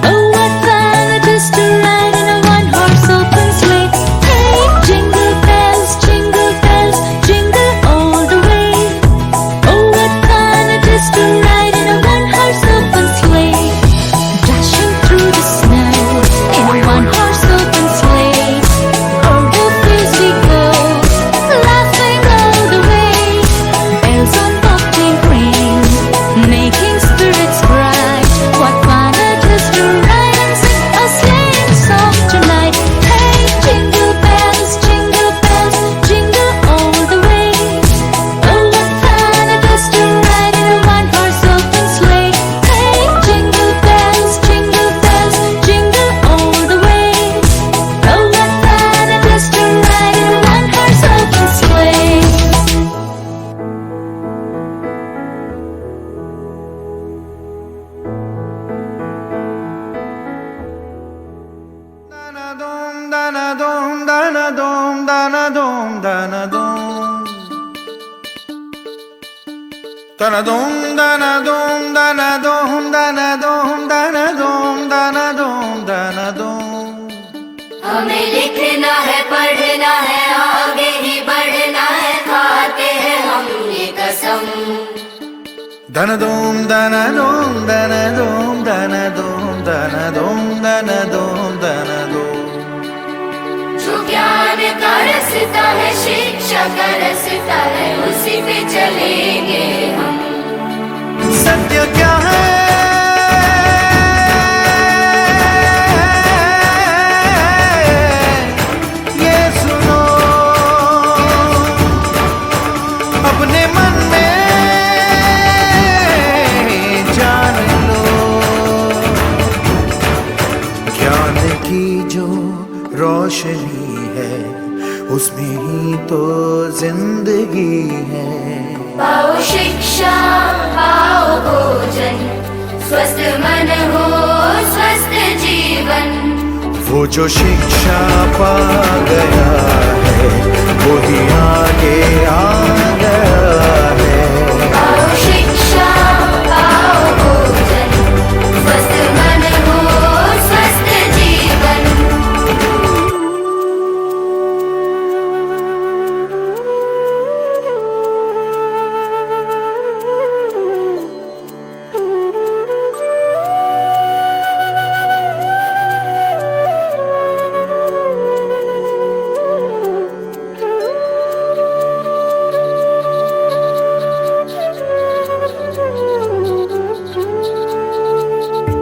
Oh, what fun it is to ride in a one-horse open sleigh. Hey, jingle bells, jingle all the way. Oh, what fun it is to ride in a one-horse open sleigh. Dashing through the snow in a one-horse open sleigh. Over the fields we go, laughing all the way. Bells on bobtail ring, making spirits bright. What fun it is to ride and sing a sleighing song tonight. Hey, jingle bells, jingle all the way. Oh, what fun it is to ride in a one-horse open sleigh. Hey, jingle bells, jingle all the way. Oh, what fun it is to ride in a one-horse open sleigh. हमें लिखना है पढ़ना है आगे ही बढ़ना है खाते हैं हम ये कसम Dana dum dana dum dana dum dana dum dana dum dana dum dana ज्ञान का रास्ता है, शिक्षा का रास्ता है, उसी पे चलेंगे हम। सत्य क्या है ये सुनो, अपने मन में जान लो। ज्ञान की जो रोशनी है, उसमें ही तो जिंदगी है। पाओ शिक्षा, पाओ भोजन, स्वस्थ मन हो, स्वस्थ जीवन। वो जो शिक्षा पा गया है, वो ही आगे आ गया है। पाओ शिक्षा, पाओ भोजन, स्वस्थ मन हो, स्वस्थ जीवन।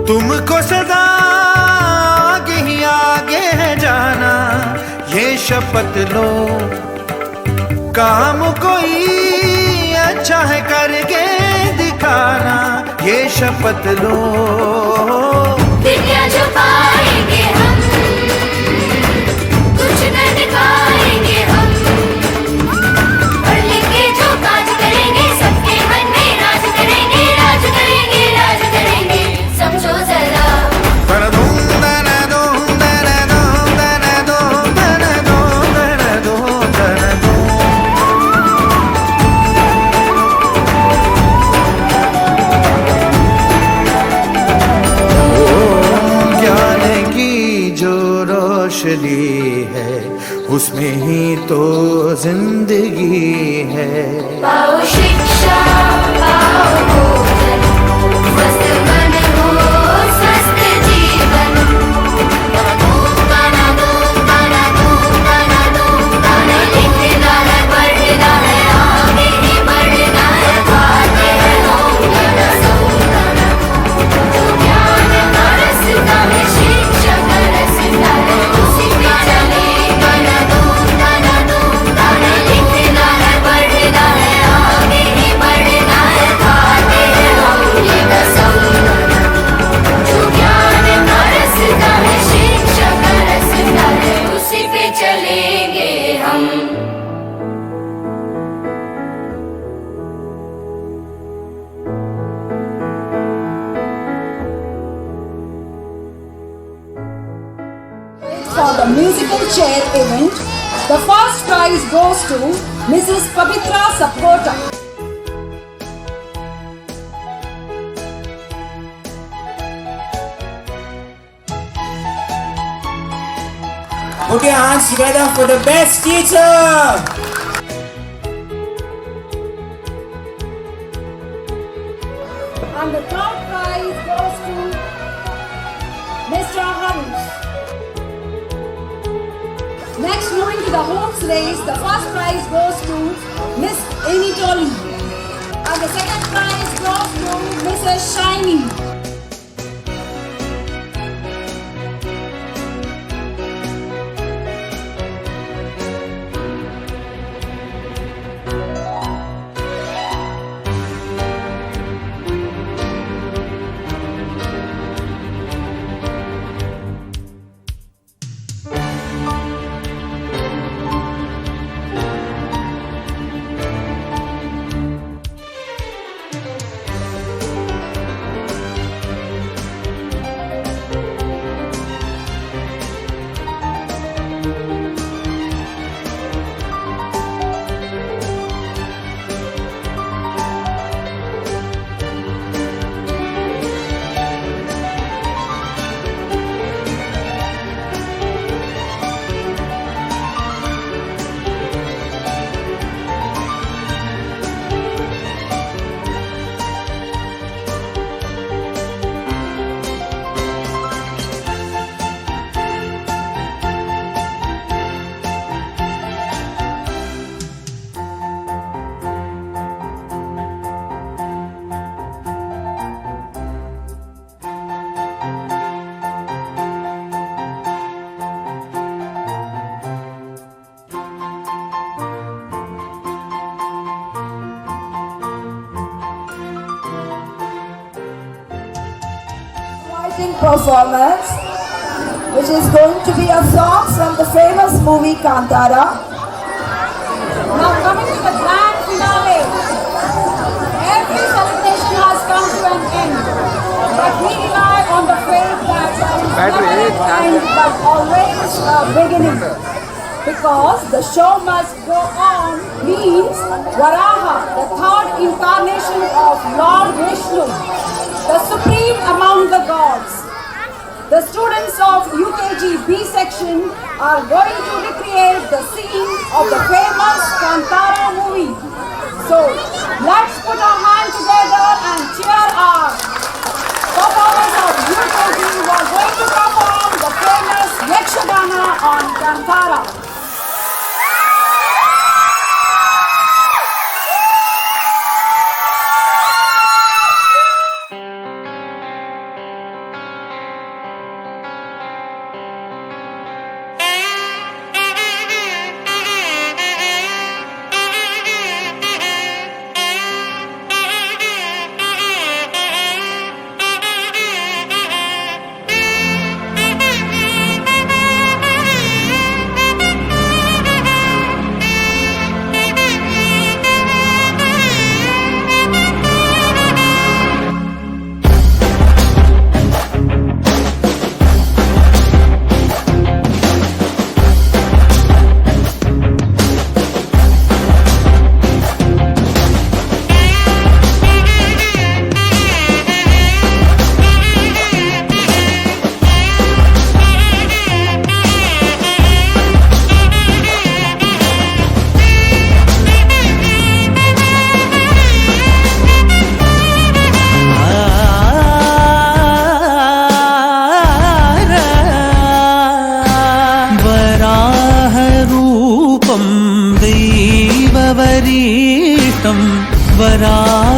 तुमको सदा आगे ही आगे है जाना, ये शपथ लो। काम कोई अच्छा है करके दिखाना, ये शपथ लो। दुनिया जो पाएंगे हम, कुछ न दिखाएंगे हम। पढ़ लिख के जो काज करेंगे, सबके मन में राज करेंगे, राज करेंगे, राज करेंगे। समझो जरा है, उसमें ही तो जिंदगी है। पाओ शिक्षा, पाओ भोजन, स्वस्थ मन हो, स्वस्थ जीवन। लिखना है, पढ़ना है, आगे ही बढ़ना है, खाते होंगे रसों। जो ज्ञान का रास्ता है, शिक्षा का रास्ता है, उसी पे चलेंगे। लिखना है, पढ़ना है, आगे ही बढ़ना है, खाते होंगे रसों। जो ज्ञान का रास्ता है, शिक्षा का रास्ता है, उसी पे चलेंगे हम। For the musical chair event, the first prize goes to Mrs. Pavitra Sapkota. Put your hands together for the best teacher. And the third prize goes to Mr. Harsha. Next, moving to the horse race, the first prize goes to Miss Anitoli. And the second prize goes to Mrs. Shiny. performance, which is going to be a song from the famous movie Kantara. Now coming to the grand finale. Every celebration has come to an end, but we rely on the faith that there is never an end but always a beginning. Because the show must go on means Varaha, the third incarnation of Lord Vishnu, the supreme among the gods. The students of UKG B section are going to recreate the scene of the famous Kantara movie. So let's put our hands together and cheer our performers of UKG who are going to perform the famous Yakshagana on Kantara.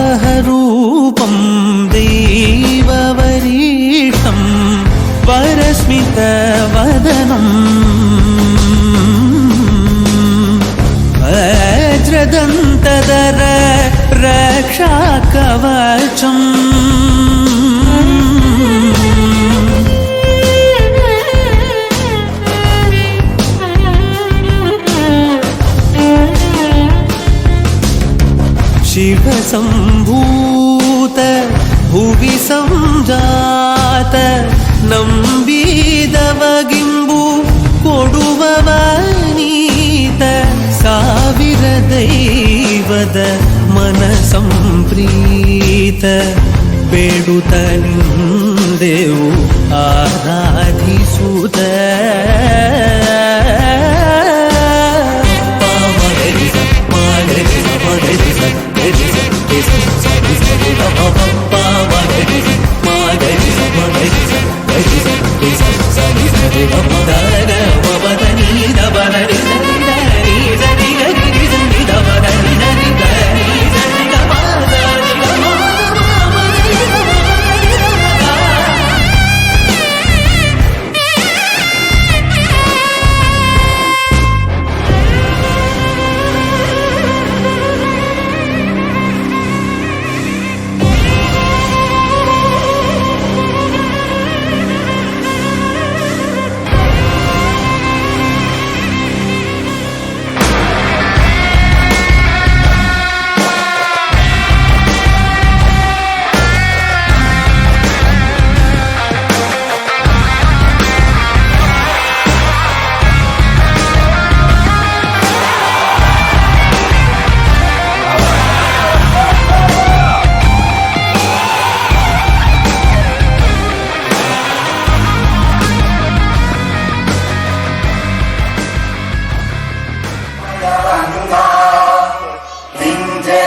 वराहरूपं दैववरीष्टं वरस्मितवदनं वज्रदन्तधर रक्षाकवचम् शिवसम्भूत भुवि संजात नम्बिदवगिम्बु कोडुववनीत ಸಾವಿರ ದೈವದ ಮನಸಂಪ್ರೀತ ಬೇಡುತ್ತ ನಿಂದೆವು ಆರಾಧಿಸುತ್ತ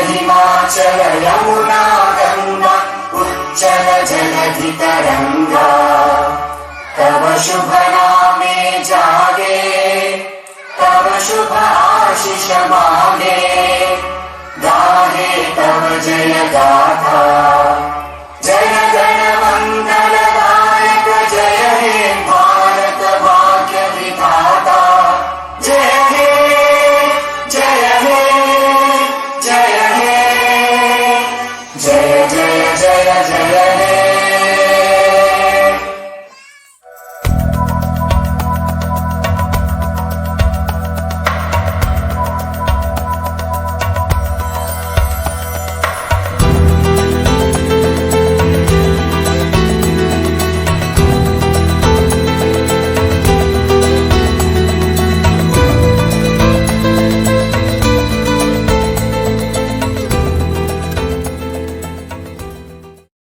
हिमाचल यमुना गंगा उच्चल जलधि तरंगा तव शुभ नामे जागे तव शुभ आशीष मांगे गाहे तव जय गाथा।